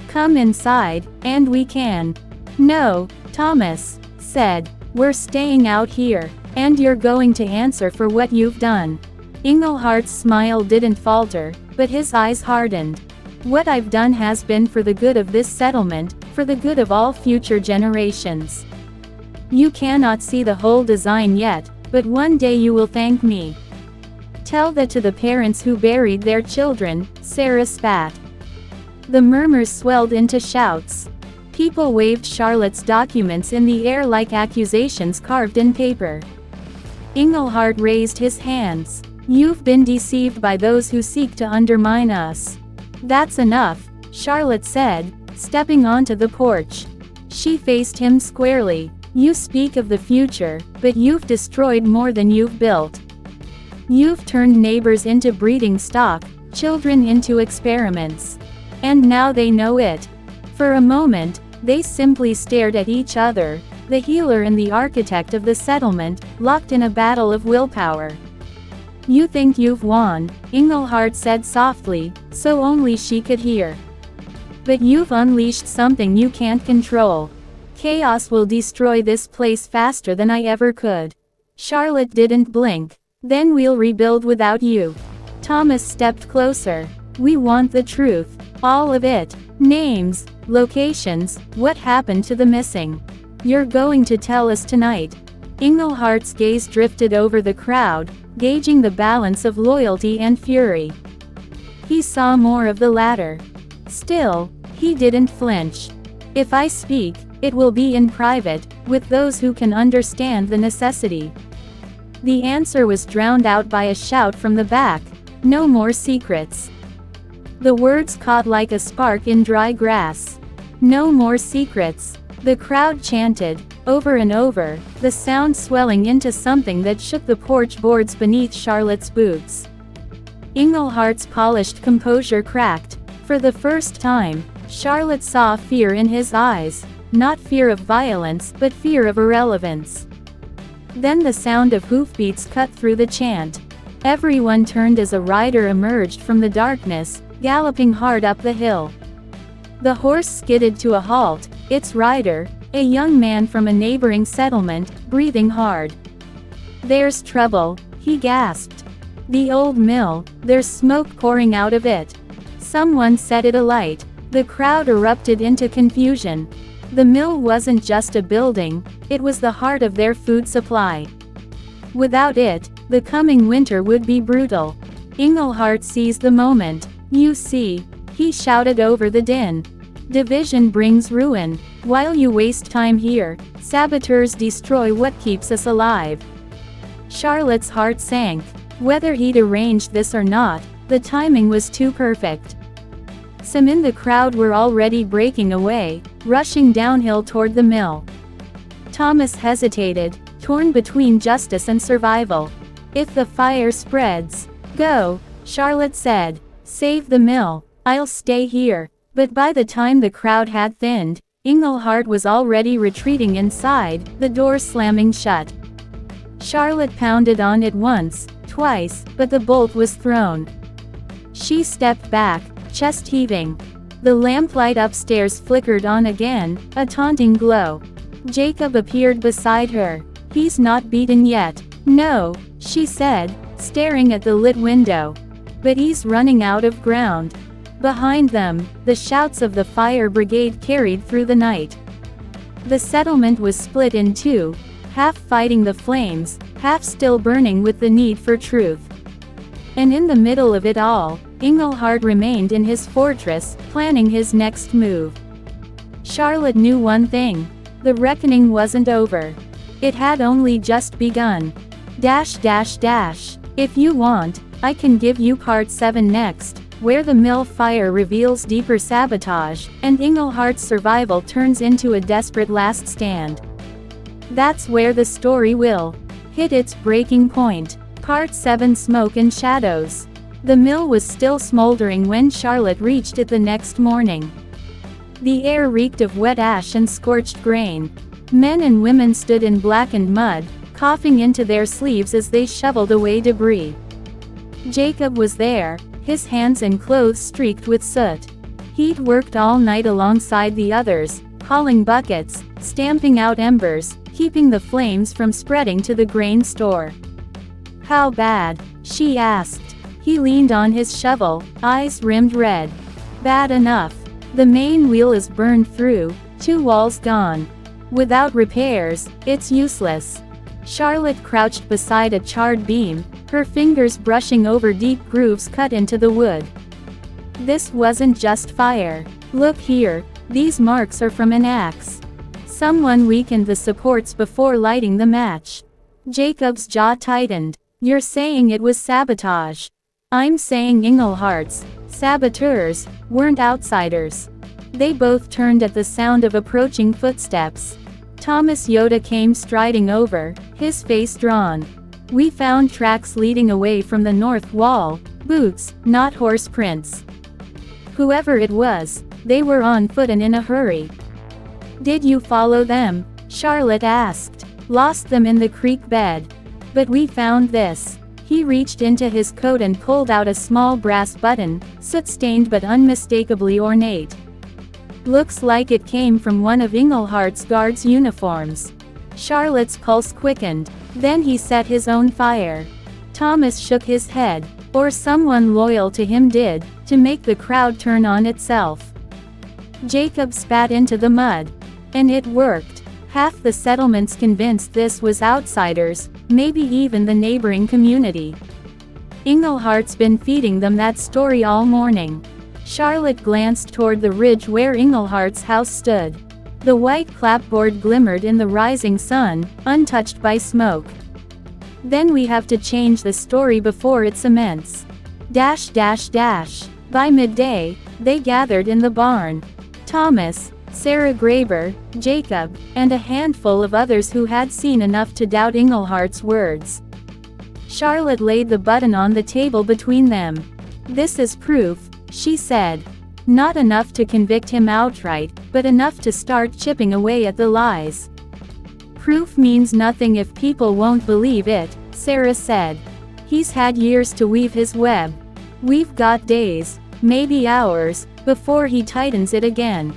Come inside, and we can." "No," Thomas said, "we're staying out here, and you're going to answer for what you've done." Englehart's smile didn't falter, but his eyes hardened. "What I've done has been for the good of this settlement, for the good of all future generations. You cannot see the whole design yet, but one day you will thank me. Tell that to the parents who buried their children," Sarah spat. The murmurs swelled into shouts. People waved Charlotte's documents in the air like accusations carved in paper. Englehart raised his hands. "You've been deceived by those who seek to undermine us." "That's enough," Charlotte said, stepping onto the porch. She faced him squarely. "You speak of the future, but you've destroyed more than you've built. You've turned neighbors into breeding stock, children into experiments. And now they know it." For a moment, they simply stared at each other, the healer and the architect of the settlement, locked in a battle of willpower. "You think you've won," Englehart said softly, so only she could hear. "But you've unleashed something you can't control. Chaos will destroy this place faster than I ever could." Charlotte didn't blink. "Then we'll rebuild without you." Thomas stepped closer. "We want the truth. All of it. Names, locations, what happened to the missing. You're going to tell us tonight." Englehart's gaze drifted over the crowd, gauging the balance of loyalty and fury. He saw more of the latter. Still, he didn't flinch. "If I speak, it will be in private, with those who can understand the necessity." The answer was drowned out by a shout from the back. "No more secrets." The words caught like a spark in dry grass. "No more secrets," the crowd chanted, over and over, the sound swelling into something that shook the porch boards beneath Charlotte's boots. Englehart's polished composure cracked. For the first time, Charlotte saw fear in his eyes, not fear of violence, but fear of irrelevance. Then the sound of hoofbeats cut through the chant. Everyone turned as a rider emerged from the darkness, galloping hard up the hill. The horse skidded to a halt, its rider, a young man from a neighboring settlement, breathing hard. "There's trouble," he gasped. "The old mill, there's smoke pouring out of it." Someone set it alight. The crowd erupted into confusion. The mill wasn't just a building, it was the heart of their food supply. Without it, the coming winter would be brutal. Englehart seized the moment. "You see," he shouted over the din. "Division brings ruin. While you waste time here, saboteurs destroy what keeps us alive." Charlotte's heart sank. Whether he'd arranged this or not, the timing was too perfect. Some in the crowd were already breaking away, rushing downhill toward the mill. Thomas hesitated, torn between justice and survival. "If the fire spreads, go," Charlotte said. "Save the mill. I'll stay here." But by the time the crowd had thinned, Englehart was already retreating inside, the door slamming shut. Charlotte pounded on it once, twice, but the bolt was thrown. She stepped back, chest heaving. The lamplight upstairs flickered on again, a taunting glow. Jacob appeared beside her. "He's not beaten yet." "No," she said, staring at the lit window. "But he's running out of ground." Behind them, the shouts of the fire brigade carried through the night. The settlement was split in two, half fighting the flames, half still burning with the need for truth. And in the middle of it all, Englehart remained in his fortress, planning his next move. Charlotte knew one thing. The reckoning wasn't over. It had only just begun. If you want, I can give you part 7 next, where the mill fire reveals deeper sabotage, and Englehart's survival turns into a desperate last stand. That's where the story will hit its breaking point. Part 7, Smoke and Shadows. The mill was still smoldering when Charlotte reached it the next morning. The air reeked of wet ash and scorched grain. Men and women stood in blackened mud, coughing into their sleeves as they shoveled away debris. Jacob was there, his hands and clothes streaked with soot. He'd worked all night alongside the others, hauling buckets, stamping out embers, keeping the flames from spreading to the grain store. "How bad?" she asked. He leaned on his shovel, eyes rimmed red. "Bad enough. The main wheel is burned through, 2 walls gone. Without repairs, it's useless." Charlotte crouched beside a charred beam, her fingers brushing over deep grooves cut into the wood. "This wasn't just fire. Look here, these marks are from an axe. Someone weakened the supports before lighting the match." Jacob's jaw tightened. "You're saying it was sabotage?" "I'm saying Englehart's saboteurs weren't outsiders." They both turned at the sound of approaching footsteps. Thomas Yoda came striding over, his face drawn. "We found tracks leading away from the north wall, boots, not horse prints. Whoever it was, they were on foot and in a hurry." "Did you follow them?" Charlotte asked. "Lost them in the creek bed. But we found this." He reached into his coat and pulled out a small brass button, soot-stained but unmistakably ornate. "Looks like it came from one of Englehart's guards' uniforms." Charlotte's pulse quickened. Then he set his own fire. Thomas shook his head. "Or someone loyal to him did, to make the crowd turn on itself." Jacob spat into the mud. "And it worked. Half the settlement's convinced this was outsiders, maybe even the neighboring community. Englehart's been feeding them that story all morning." Charlotte glanced toward the ridge where Englehart's house stood. The white clapboard glimmered in the rising sun, untouched by smoke. "Then we have to change the story before it cements." By midday, they gathered in the barn. Thomas, Sarah Graber, Jacob, and a handful of others who had seen enough to doubt Englehart's words. Charlotte laid the button on the table between them. "This is proof," she said. "Not enough to convict him outright, but enough to start chipping away at the lies." "Proof means nothing if people won't believe it," Sarah said. "He's had years to weave his web. We've got days, maybe hours, before he tightens it again."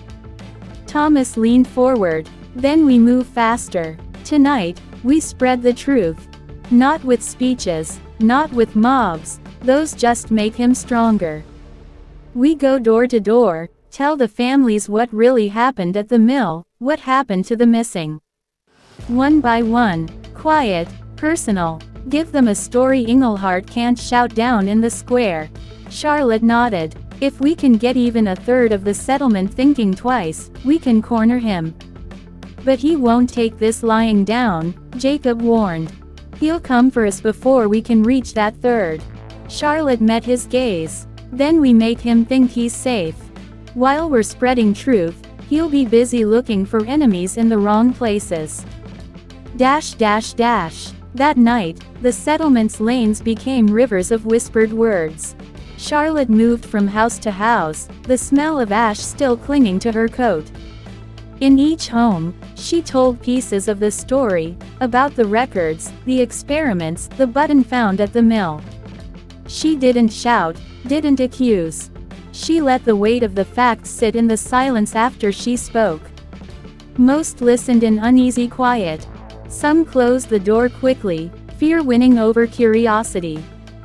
Thomas leaned forward. "Then we move faster. Tonight, we spread the truth. Not with speeches, not with mobs, those just make him stronger. We go door to door, tell the families what really happened at the mill, what happened to the missing. One by one, quiet, personal. Give them a story Englehart can't shout down in the square." Charlotte nodded. "If we can get even a third of the settlement thinking twice, we can corner him." "But he won't take this lying down," Jacob warned. "He'll come for us before we can reach that third." Charlotte met his gaze. "Then we make him think he's safe. While we're spreading truth, he'll be busy looking for enemies in the wrong places." That night, the settlement's lanes became rivers of whispered words. Charlotte moved from house to house, the smell of ash still clinging to her coat. In each home, she told pieces of the story, about the records, the experiments, the button found at the mill. She didn't shout, didn't accuse. She let the weight of the facts sit in the silence after she spoke. Most listened in uneasy quiet. Some closed the door quickly, fear winning over curiosity.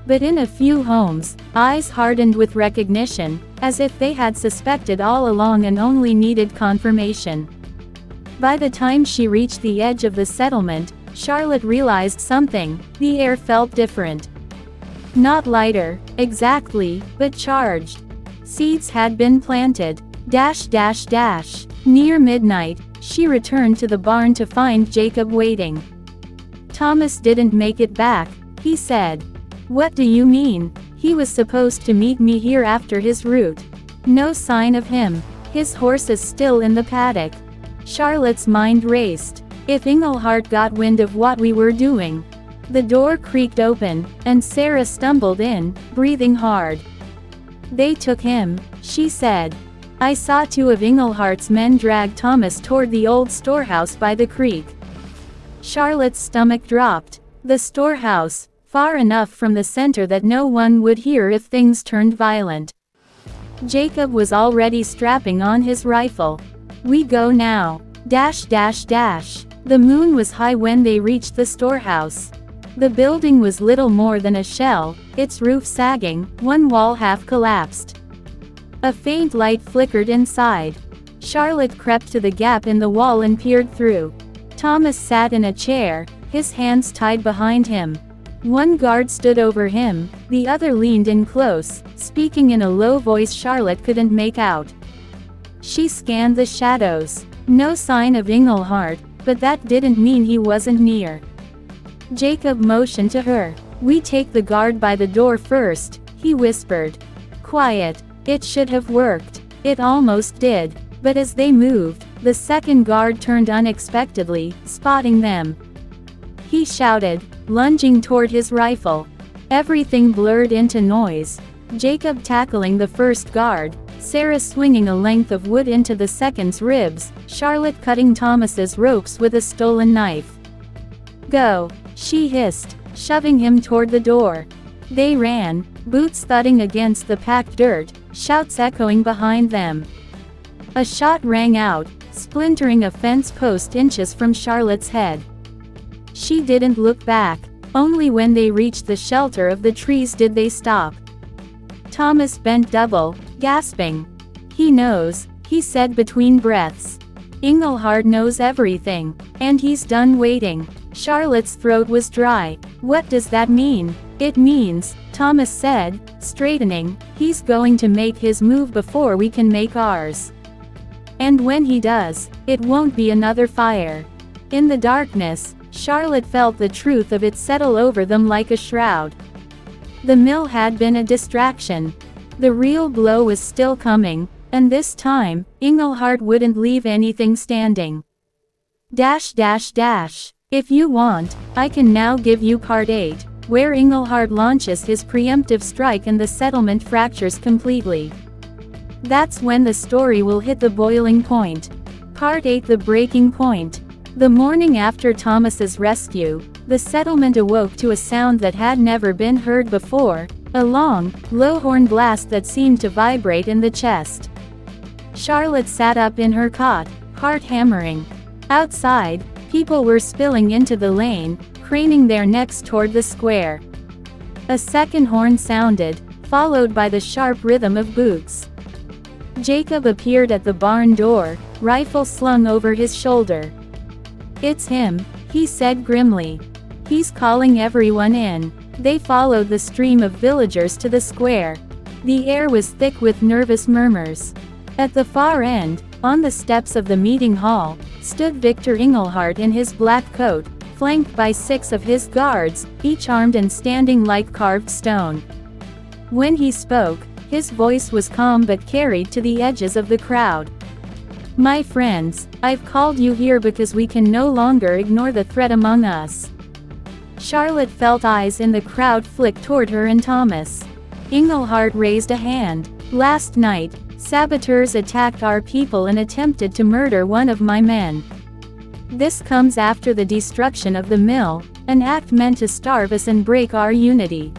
But in a few homes, eyes hardened with recognition, as if they had suspected all along and only needed confirmation. By the time she reached the edge of the settlement, Charlotte realized something. The air felt different. Not lighter, exactly, but charged. Seeds had been planted. Near midnight, she returned to the barn to find Jacob waiting. Thomas didn't make it back, he said. What do you mean? He was supposed to meet me here after his route. No sign of him. His horse is still in the paddock. Charlotte's mind raced. If Englehart got wind of what we were doing. The door creaked open, and Sarah stumbled in, breathing hard. They took him, she said. I saw two of Englehart's men drag Thomas toward the old storehouse by the creek. Charlotte's stomach dropped. The storehouse, far enough from the center that no one would hear if things turned violent. Jacob was already strapping on his rifle. We go now. The moon was high when they reached the storehouse. The building was little more than a shell, its roof sagging, one wall half collapsed. A faint light flickered inside. Charlotte crept to the gap in the wall and peered through. Thomas sat in a chair, his hands tied behind him. One guard stood over him, the other leaned in close, speaking in a low voice Charlotte couldn't make out. She scanned the shadows. No sign of Englehart, but that didn't mean he wasn't near. Jacob motioned to her. We take the guard by the door first, he whispered. Quiet. It should have worked. It almost did. But as they moved, the second guard turned unexpectedly, spotting them. He shouted, lunging toward his rifle. Everything blurred into noise. Jacob tackling the first guard, Sarah swinging a length of wood into the second's ribs, Charlotte cutting Thomas's ropes with a stolen knife. Go, she hissed, shoving him toward the door. They ran, boots thudding against the packed dirt, shouts echoing behind them. A shot rang out, splintering a fence post inches from Charlotte's head. She didn't look back. Only when they reached the shelter of the trees did they stop. Thomas bent double, gasping. He knows, he said between breaths. Englehart knows everything, and he's done waiting. Charlotte's throat was dry. What does that mean? It means, Thomas said, straightening, he's going to make his move before we can make ours. And when he does, it won't be another fire. In the darkness, Charlotte felt the truth of it settle over them like a shroud. The mill had been a distraction. The real blow was still coming, and this time, Englehart wouldn't leave anything standing. If you want, I can now give you part 8, where Englehart launches his preemptive strike and the settlement fractures completely. That's when the story will hit the boiling point. Part 8, the breaking point. The morning after Thomas's rescue, the settlement awoke to a sound that had never been heard before, a long, low horn blast that seemed to vibrate in the chest. Charlotte sat up in her cot, heart hammering. Outside, people were spilling into the lane, craning their necks toward the square. A second horn sounded, followed by the sharp rhythm of boots. Jacob appeared at the barn door, rifle slung over his shoulder. It's him, he said grimly. He's calling everyone in. They followed the stream of villagers to the square. The air was thick with nervous murmurs. At the far end, on the steps of the meeting hall, stood Victor Englehart in his black coat, flanked by 6 of his guards, each armed and standing like carved stone. When he spoke, his voice was calm but carried to the edges of the crowd. My friends, I've called you here because we can no longer ignore the threat among us. Charlotte felt eyes in the crowd flick toward her and Thomas. Englehart raised a hand. Last night, saboteurs attacked our people and attempted to murder one of my men. This comes after the destruction of the mill, an act meant to starve us and break our unity.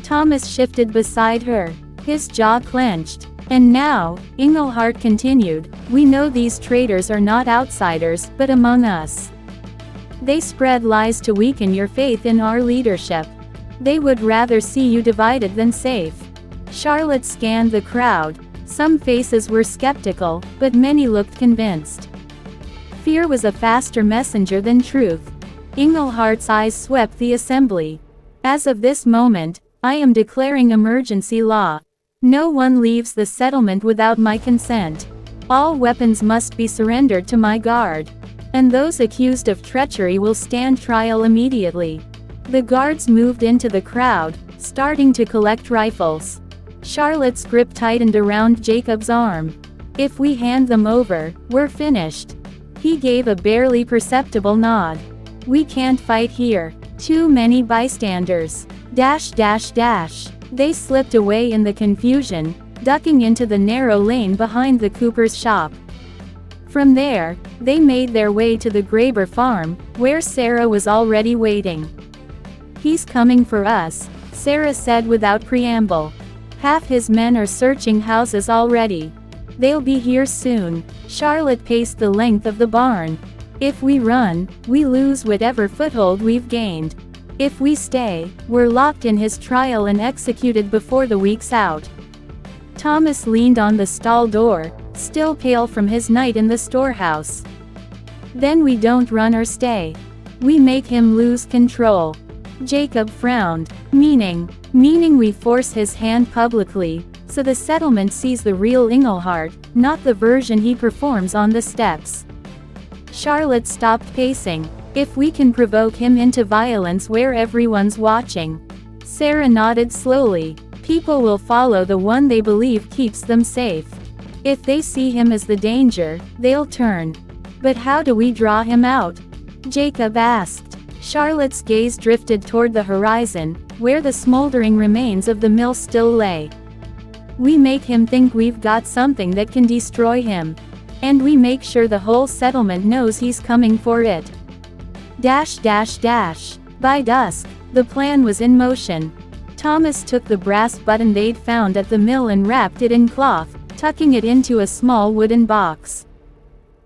Thomas shifted beside her, his jaw clenched. And now, Englehart continued, we know these traitors are not outsiders, but among us. They spread lies to weaken your faith in our leadership. They would rather see you divided than safe. Charlotte scanned the crowd. Some faces were skeptical, but many looked convinced. Fear was a faster messenger than truth. Englehart's eyes swept the assembly. As of this moment, I am declaring emergency law. No one leaves the settlement without my consent. All weapons must be surrendered to my guard. And those accused of treachery will stand trial immediately." The guards moved into the crowd, starting to collect rifles. Charlotte's grip tightened around Jacob's arm. "If we hand them over, we're finished." He gave a barely perceptible nod. "We can't fight here. Too many bystanders. .. They slipped away in the confusion, ducking into the narrow lane behind the cooper's shop. From there, they made their way to the Graber farm, where Sarah was already waiting. "He's coming for us," Sarah said without preamble. "Half his men are searching houses already. They'll be here soon." Charlotte paced the length of the barn. "If we run, we lose whatever foothold we've gained. If we stay, we're locked in his trial and executed before the week's out." Thomas leaned on the stall door, still pale from his night in the storehouse. "Then we don't run or stay. We make him lose control." Jacob frowned. Meaning we force his hand publicly, so the settlement sees the real Englehart, not the version he performs on the steps. Charlotte stopped pacing. "If we can provoke him into violence where everyone's watching." Sarah nodded slowly. "People will follow the one they believe keeps them safe. If they see him as the danger, they'll turn." "But how do we draw him out?" Jacob asked. Charlotte's gaze drifted toward the horizon, where the smoldering remains of the mill still lay. "We make him think we've got something that can destroy him. And we make sure the whole settlement knows he's coming for it." By dusk, the plan was in motion. Thomas took the brass button they'd found at the mill and wrapped it in cloth, tucking it into a small wooden box.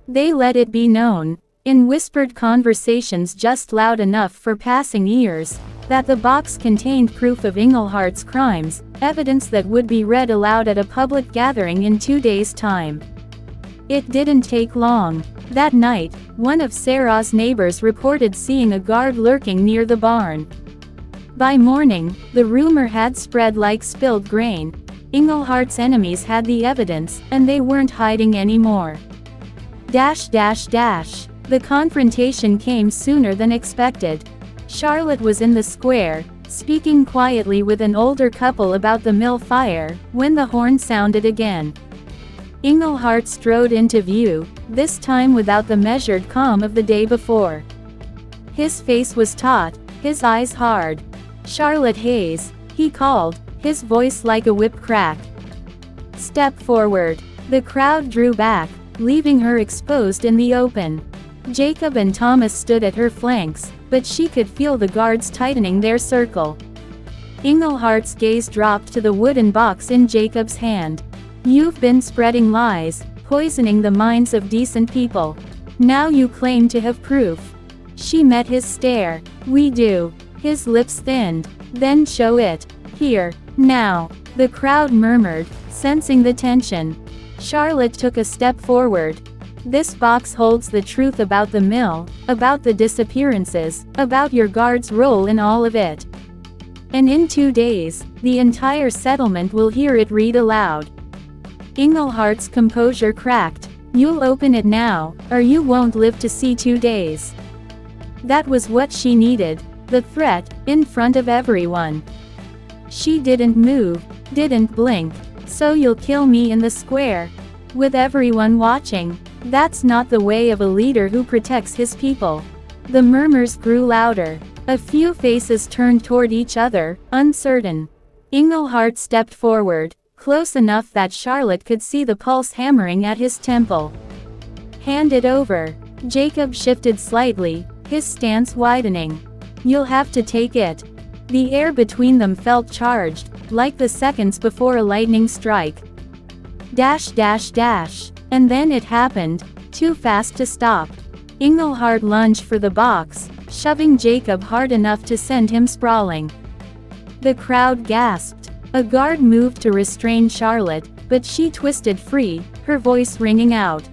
They let it be known, in whispered conversations just loud enough for passing ears, that the box contained proof of Englehart's crimes, evidence that would be read aloud at a public gathering in 2 days' time. It didn't take long. That night, one of Sarah's neighbors reported seeing a guard lurking near the barn. By morning, the rumor had spread like spilled grain. Englehart's enemies had the evidence, and they weren't hiding anymore. The confrontation came sooner than expected. Charlotte was in the square, speaking quietly with an older couple about the mill fire, when the horn sounded again. Englehart strode into view, this time without the measured calm of the day before. His face was taut, his eyes hard. "Charlotte Hayes," he called, his voice like a whip crack. "Step forward." The crowd drew back, leaving her exposed in the open. Jacob and Thomas stood at her flanks, but she could feel the guards tightening their circle. Englehart's gaze dropped to the wooden box in Jacob's hand. "You've been spreading lies, poisoning the minds of decent people. Now you claim to have proof." She met his stare. "We do." His lips thinned. "Then show it. Here, now." The crowd murmured, sensing the tension. Charlotte took a step forward. "This box holds the truth about the mill, about the disappearances, about your guard's role in all of it. And in 2 days, the entire settlement will hear it read aloud." Englehart's composure cracked. "You'll open it now, or you won't live to see 2 days." That was what she needed, the threat, in front of everyone. She didn't move, didn't blink. "So you'll kill me in the square? With everyone watching? That's not the way of a leader who protects his people." The murmurs grew louder. A few faces turned toward each other, uncertain. Englehart stepped forward, close enough that Charlotte could see the pulse hammering at his temple. "Hand it over." Jacob shifted slightly, his stance widening. "You'll have to take it." The air between them felt charged, like the seconds before a lightning strike. And then it happened, too fast to stop. Englehart lunged for the box, shoving Jacob hard enough to send him sprawling. The crowd gasped. A guard moved to restrain Charlotte, but she twisted free, her voice ringing out.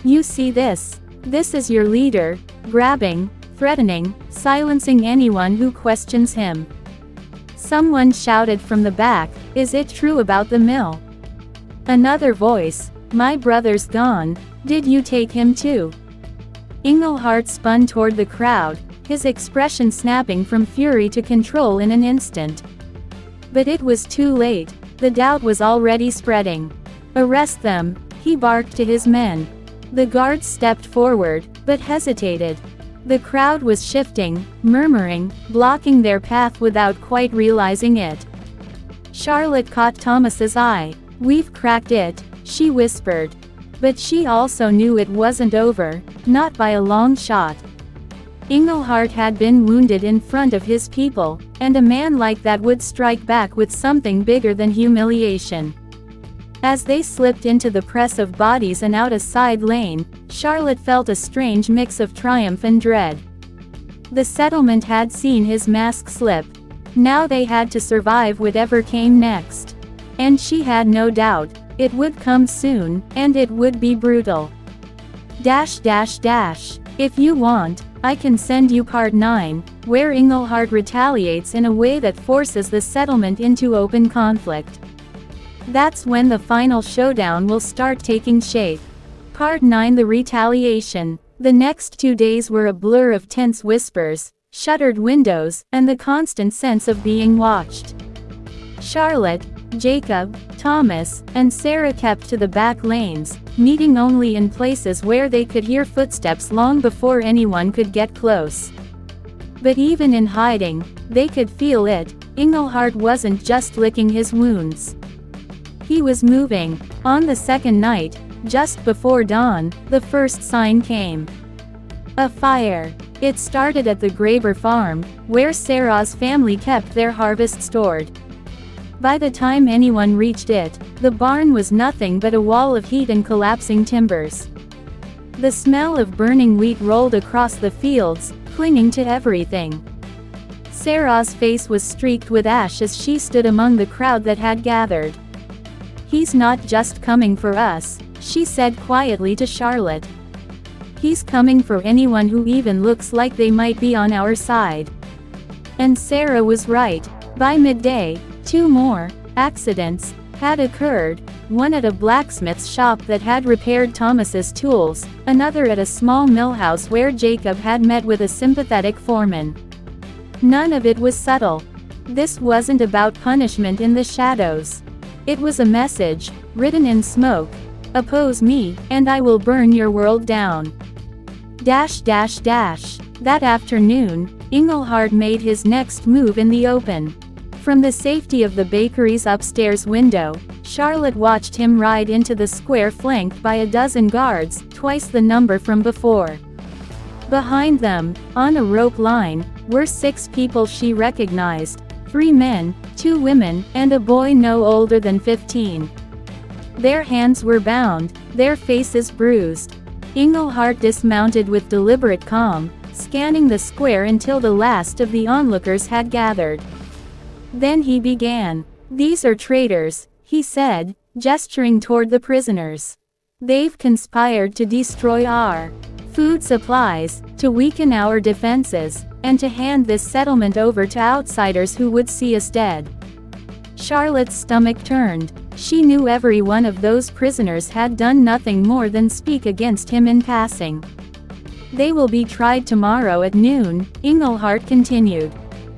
"You see this? This is your leader, grabbing, threatening, silencing anyone who questions him." Someone shouted from the back, "Is it true about the mill?" Another voice, "My brother's gone, did you take him too?" Englehart spun toward the crowd, his expression snapping from fury to control in an instant. But it was too late, the doubt was already spreading. "Arrest them," he barked to his men. The guards stepped forward, but hesitated. The crowd was shifting, murmuring, blocking their path without quite realizing it. Charlotte caught Thomas's eye. "We've cracked it," she whispered. But she also knew it wasn't over, not by a long shot. Englehart had been wounded in front of his people, and a man like that would strike back with something bigger than humiliation. As they slipped into the press of bodies and out a side lane, Charlotte felt a strange mix of triumph and dread. The settlement had seen his mask slip. Now they had to survive whatever came next. And she had no doubt, it would come soon, and it would be brutal. If you want, I can send you part 9, where Englehart retaliates in a way that forces the settlement into open conflict. That's when the final showdown will start taking shape. Part 9, The Retaliation. The next 2 days were a blur of tense whispers, shuttered windows, and the constant sense of being watched. Charlotte, Jacob, Thomas, and Sarah kept to the back lanes, meeting only in places where they could hear footsteps long before anyone could get close. But even in hiding, they could feel it. Englehart wasn't just licking his wounds. He was moving. On the second night, just before dawn, the first sign came. A fire. It started at the Graber farm, where Sarah's family kept their harvest stored. By the time anyone reached it, the barn was nothing but a wall of heat and collapsing timbers. The smell of burning wheat rolled across the fields, clinging to everything. Sarah's face was streaked with ash as she stood among the crowd that had gathered. "He's not just coming for us," she said quietly to Charlotte. "He's coming for anyone who even looks like they might be on our side." And Sarah was right. By midday, 2 more accidents had occurred, one at a blacksmith's shop that had repaired Thomas's tools, another at a small mill house where Jacob had met with a sympathetic foreman. None of it was subtle. This wasn't about punishment in the shadows. It was a message, written in smoke. "Oppose me, and I will burn your world down." That afternoon, Englehart made his next move in the open. From the safety of the bakery's upstairs window, Charlotte watched him ride into the square flanked by a dozen guards, twice the number from before. Behind them, on a rope line, were 6 people she recognized, 3 men, 2 women, and a boy no older than 15. Their hands were bound, their faces bruised. Englehart dismounted with deliberate calm, scanning the square until the last of the onlookers had gathered. Then he began. "These are traitors," he said, gesturing toward the prisoners. "They've conspired to destroy our food supplies, to weaken our defenses, and to hand this settlement over to outsiders who would see us dead." Charlotte's stomach turned. She knew every one of those prisoners had done nothing more than speak against him in passing. "They will be tried tomorrow at noon," Englehart continued.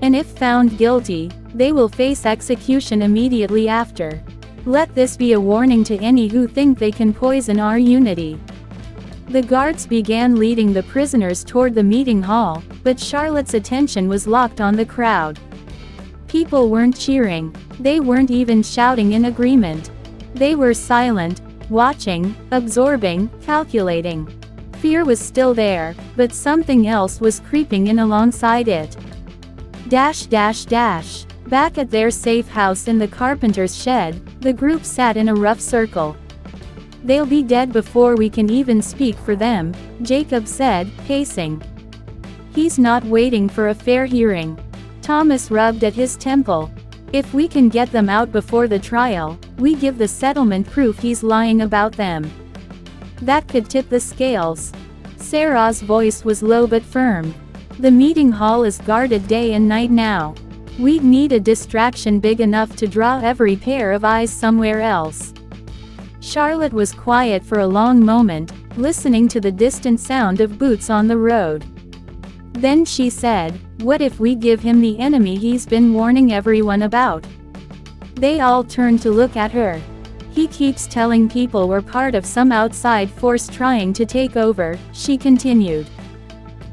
"And if found guilty, they will face execution immediately after. Let this be a warning to any who think they can poison our unity." The guards began leading the prisoners toward the meeting hall, but Charlotte's attention was locked on the crowd. People weren't cheering. They weren't even shouting in agreement. They were silent, watching, absorbing, calculating. Fear was still there, but something else was creeping in alongside it. Back at their safe house in the carpenter's shed, the group sat in a rough circle. "They'll be dead before we can even speak for them," Jacob said, pacing. "He's not waiting for a fair hearing." Thomas rubbed at his temple. "If we can get them out before the trial, we give the settlement proof he's lying about them. That could tip the scales." Sarah's voice was low but firm. "The meeting hall is guarded day and night now. We'd need a distraction big enough to draw every pair of eyes somewhere else. Charlotte was quiet for a long moment, listening to the distant sound of boots on the road. Then she said, "What if we give him the enemy he's been warning everyone about?" They all turned to look at her. "He keeps telling people we're part of some outside force trying to take over," she continued.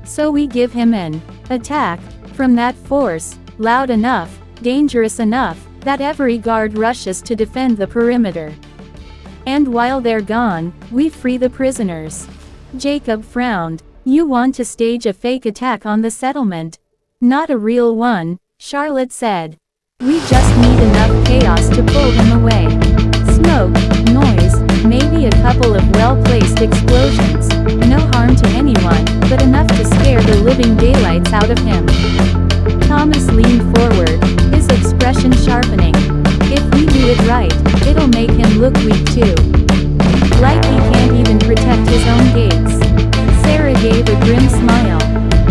"So we give him an attack from that force, loud enough, dangerous enough, that every guard rushes to defend the perimeter. And while they're gone, we free the prisoners." Jacob frowned. "You want to stage a fake attack on the settlement?" "Not a real one," Charlotte said. "We just need enough chaos to pull him away. Smoke, noise, maybe a couple of well-placed explosions. No harm to anyone, but enough to scare the living daylights out of him." Thomas leaned forward, his expression sharpening. "If we do it right, it'll make him look weak too. Like he can't even protect his own gates." Sarah gave a grim smile.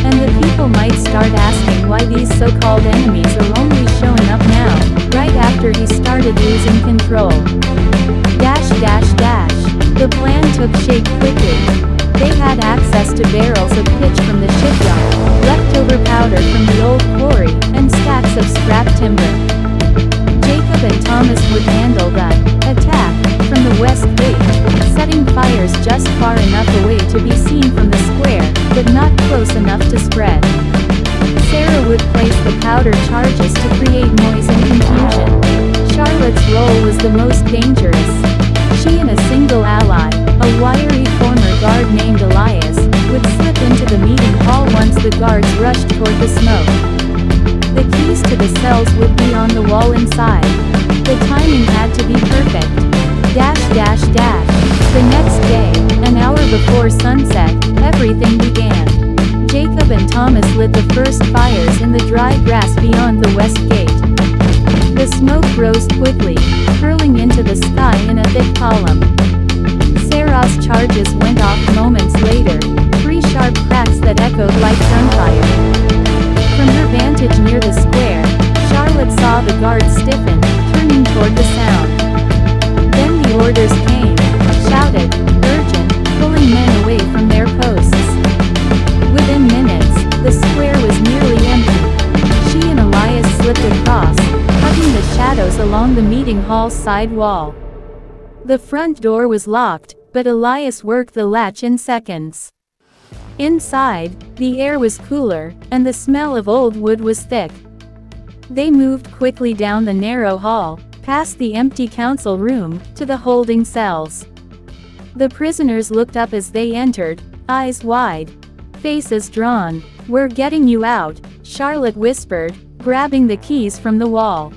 "And the people might start asking why these so-called enemies are only showing up now, right after he started losing control." The plan took shape quickly. They had access to barrels of pitch from the shipyard, leftover powder from the old quarry, and stacks of scrap timber. Jacob and Thomas would handle the attack from the west gate, setting fires just far enough away to be seen from the square, but not close enough to spread. Sarah would place the powder charges to create noise and confusion. Charlotte's role was the most dangerous. She and a single ally, a wiry former guard named Elias, would slip into the meeting hall once the guards rushed toward the smoke. The keys to the cells would be on the wall inside. The timing had to be perfect. The next day, an hour before sunset, everything began. Jacob and Thomas lit the first fires in the dry grass beyond the west gate. The smoke rose quickly, curling into the sky in a thick column. Sarah's charges went off moments later, three sharp cracks that echoed like gunfire. From her vantage near the square, Charlotte saw the guards stiffen, turning toward the sound. Then the orders came, shouted, urgent, pulling men away from their posts. Within minutes, the square was nearly empty. She and Elias slipped across, hugging the shadows along the meeting hall's side wall. The front door was locked, but Elias worked the latch in seconds. Inside, the air was cooler, and the smell of old wood was thick. They moved quickly down the narrow hall, past the empty council room, to the holding cells. The prisoners looked up as they entered, eyes wide, faces drawn. "We're getting you out," Charlotte whispered, grabbing the keys from the wall.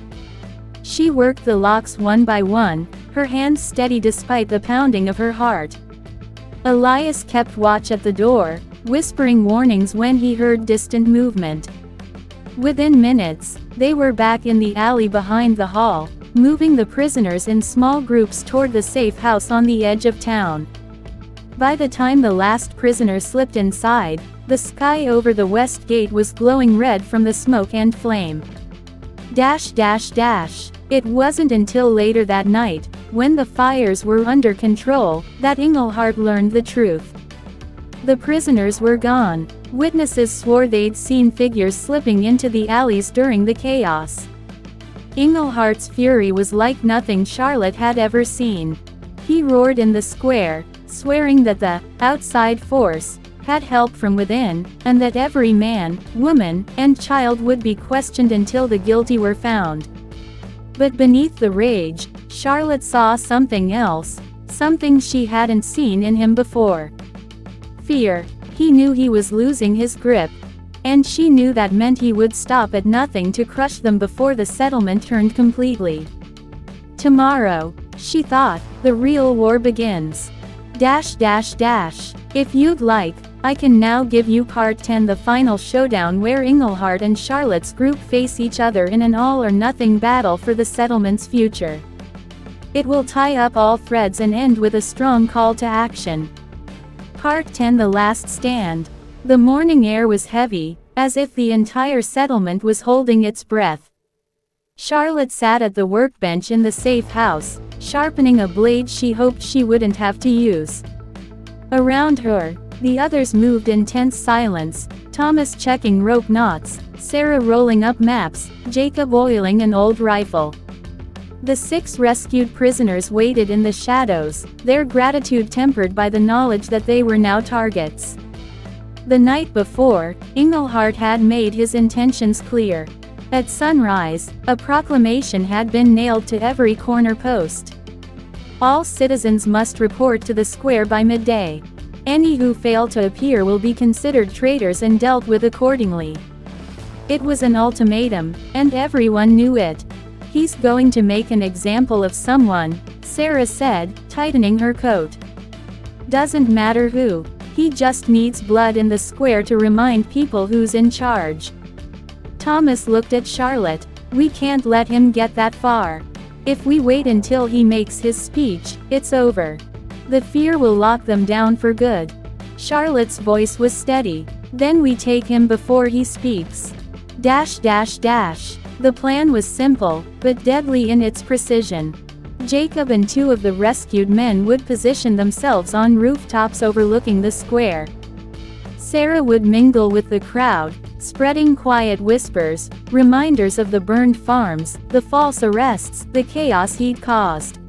She worked the locks one by one, her hands steady despite the pounding of her heart. Elias kept watch at the door, whispering warnings when he heard distant movement. Within minutes, they were back in the alley behind the hall, moving the prisoners in small groups toward the safe house on the edge of town. By the time the last prisoner slipped inside, the sky over the west gate was glowing red from the smoke and flame. It wasn't until later that night, when the fires were under control, that Englehart learned the truth. The prisoners were gone. Witnesses swore they'd seen figures slipping into the alleys during the chaos. Englehart's fury was like nothing Charlotte had ever seen. He roared in the square, swearing that the outside force had help from within, and that every man, woman, and child would be questioned until the guilty were found. But beneath the rage, Charlotte saw something else, something she hadn't seen in him before. Fear. He knew he was losing his grip. And she knew that meant he would stop at nothing to crush them before the settlement turned completely. Tomorrow, she thought, the real war begins. If you'd like, I can now give you part 10, the final showdown where Englehart and Charlotte's group face each other in an all-or-nothing battle for the settlement's future. It will tie up all threads and end with a strong call to action. Part 10, The Last Stand. The morning air was heavy, as if the entire settlement was holding its breath. Charlotte sat at the workbench in the safe house, sharpening a blade she hoped she wouldn't have to use. Around her, the others moved in tense silence, Thomas checking rope knots, Sarah rolling up maps, Jacob oiling an old rifle. The 6 rescued prisoners waited in the shadows, their gratitude tempered by the knowledge that they were now targets. The night before, Englehart had made his intentions clear. At sunrise, a proclamation had been nailed to every corner post. All citizens must report to the square by midday. Any who fail to appear will be considered traitors and dealt with accordingly. It was an ultimatum, and everyone knew it. "He's going to make an example of someone," Sarah said, tightening her coat. "Doesn't matter who. He just needs blood in the square to remind people who's in charge." Thomas looked at Charlotte. "We can't let him get that far. If we wait until he makes his speech, it's over. The fear will lock them down for good." Charlotte's voice was steady. "Then we take him before he speaks. .. The plan was simple, but deadly in its precision. Jacob and 2 of the rescued men would position themselves on rooftops overlooking the square. Sarah would mingle with the crowd, spreading quiet whispers, reminders of the burned farms, the false arrests, the chaos he'd caused.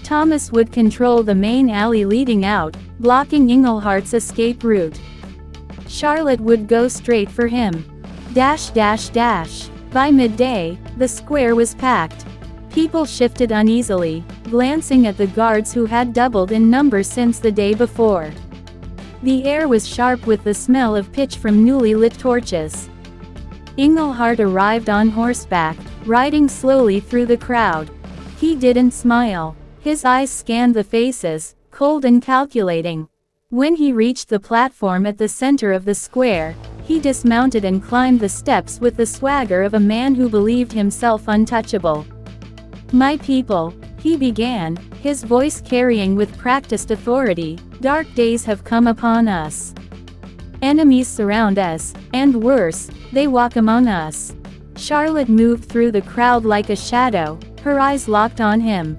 Thomas would control the main alley leading out, blocking Englehart's escape route. Charlotte would go straight for him. ... By midday, the square was packed. People shifted uneasily, glancing at the guards who had doubled in number since the day before. The air was sharp with the smell of pitch from newly lit torches. Englehart arrived on horseback, riding slowly through the crowd. He didn't smile. His eyes scanned the faces, cold and calculating. When he reached the platform at the center of the square, he dismounted and climbed the steps with the swagger of a man who believed himself untouchable. "My people," he began, his voice carrying with practiced authority, "dark days have come upon us. Enemies surround us, and worse, they walk among us." Charlotte moved through the crowd like a shadow, her eyes locked on him.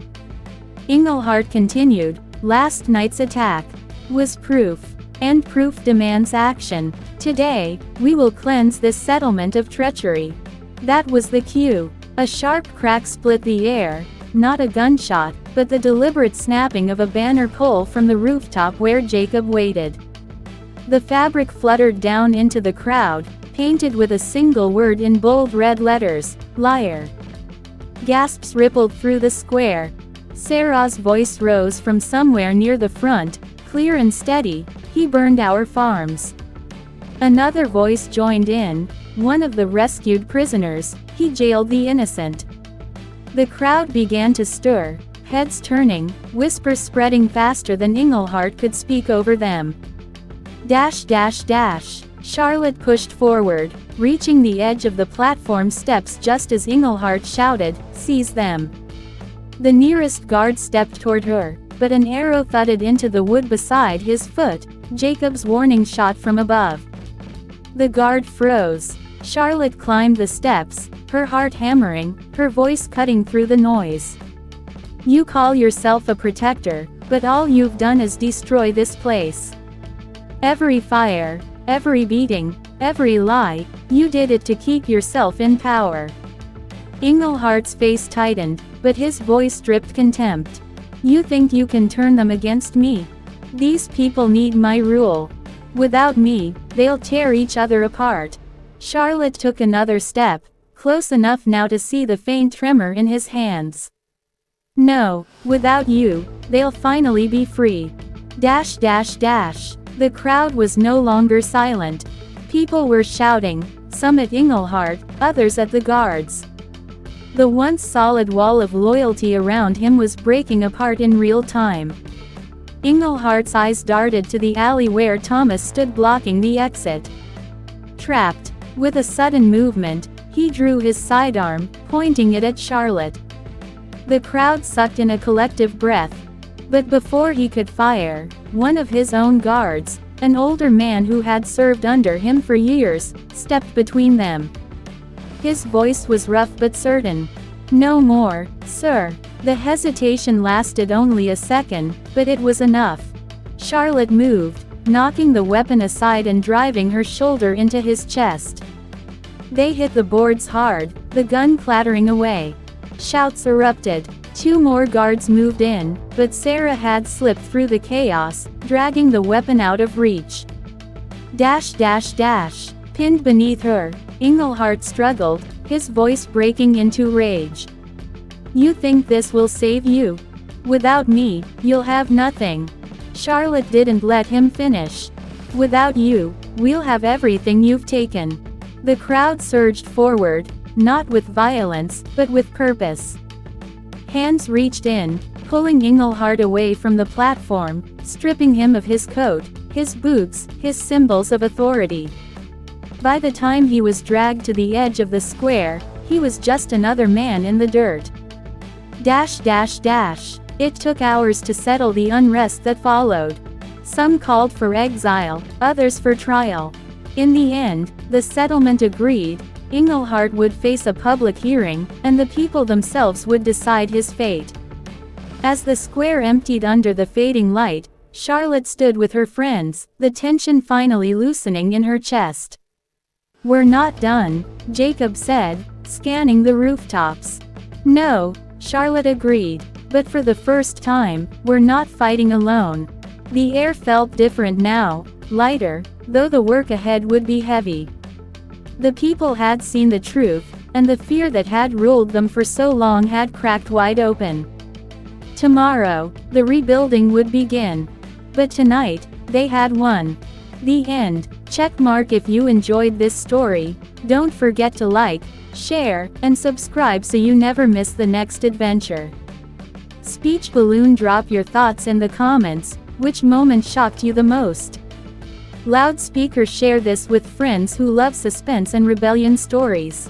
Englehart continued, "Last night's attack was proof, and proof demands action. Today, we will cleanse this settlement of treachery." That was the cue. A sharp crack split the air, not a gunshot, but the deliberate snapping of a banner pole from the rooftop where Jacob waited. The fabric fluttered down into the crowd, painted with a single word in bold red letters: "Liar." Gasps rippled through the square. Sarah's voice rose from somewhere near the front, clear and steady: "He burned our farms." Another voice joined in, one of the rescued prisoners: "He jailed the innocent." The crowd began to stir, heads turning, whispers spreading faster than Englehart could speak over them. ... Charlotte pushed forward, reaching the edge of the platform steps just as Englehart shouted, "Seize them." The nearest guard stepped toward her, but an arrow thudded into the wood beside his foot, Jacob's warning shot from above. The guard froze. Charlotte climbed the steps, her heart hammering, her voice cutting through the noise. "You call yourself a protector, but all you've done is destroy this place. Every fire, every beating, every lie, you did it to keep yourself in power." Englehart's face tightened, but his voice dripped contempt. "You think you can turn them against me? These people need my rule. Without me, they'll tear each other apart." Charlotte took another step, close enough now to see the faint tremor in his hands. "No, without you, they'll finally be free. .. The crowd was no longer silent. People were shouting, some at Englehart, others at the guards. The once solid wall of loyalty around him was breaking apart in real time. Englehart's eyes darted to the alley where Thomas stood blocking the exit. Trapped. With a sudden movement, he drew his sidearm, pointing it at Charlotte. The crowd sucked in a collective breath. But before he could fire, one of his own guards, An older man who had served under him for years, stepped between them. His voice was rough but certain. "No more, sir." The hesitation lasted only a second, but it was enough. Charlotte moved, knocking the weapon aside and driving her shoulder into his chest. They hit the boards hard, the gun clattering away. Shouts erupted. 2 more guards moved in, but Sarah had slipped through the chaos, dragging the weapon out of reach. Dash dash dash. Pinned beneath her, Englehart struggled, his voice breaking into rage. "You think this will save you? Without me, you'll have nothing." Charlotte didn't let him finish. "Without you, we'll have everything you've taken." The crowd surged forward, not with violence, but with purpose. Hands reached in, pulling Englehart away from the platform, stripping him of his coat, his boots, his symbols of authority. By the time he was dragged to the edge of the square, he was just another man in the dirt. Dash dash dash. It took hours to settle the unrest that followed. Some called for exile, others for trial. In the end, the settlement agreed. Englehart would face a public hearing, and the people themselves would decide his fate. As the square emptied under the fading light, Charlotte stood with her friends, the tension finally loosening in her chest. "We're not done," Jacob said, scanning the rooftops. "No," Charlotte agreed. "But for the first time, we're not fighting alone." The air felt different now, lighter, though the work ahead would be heavy. The people had seen the truth, and the fear that had ruled them for so long had cracked wide open. Tomorrow, the rebuilding would begin. But tonight, they had won. The end. Checkmark if you enjoyed this story. Don't forget to like, share, and subscribe so you never miss the next adventure. Speech balloon, drop your thoughts in the comments. Which moment shocked you the most? Loudspeaker, share this with friends who love suspense and rebellion stories.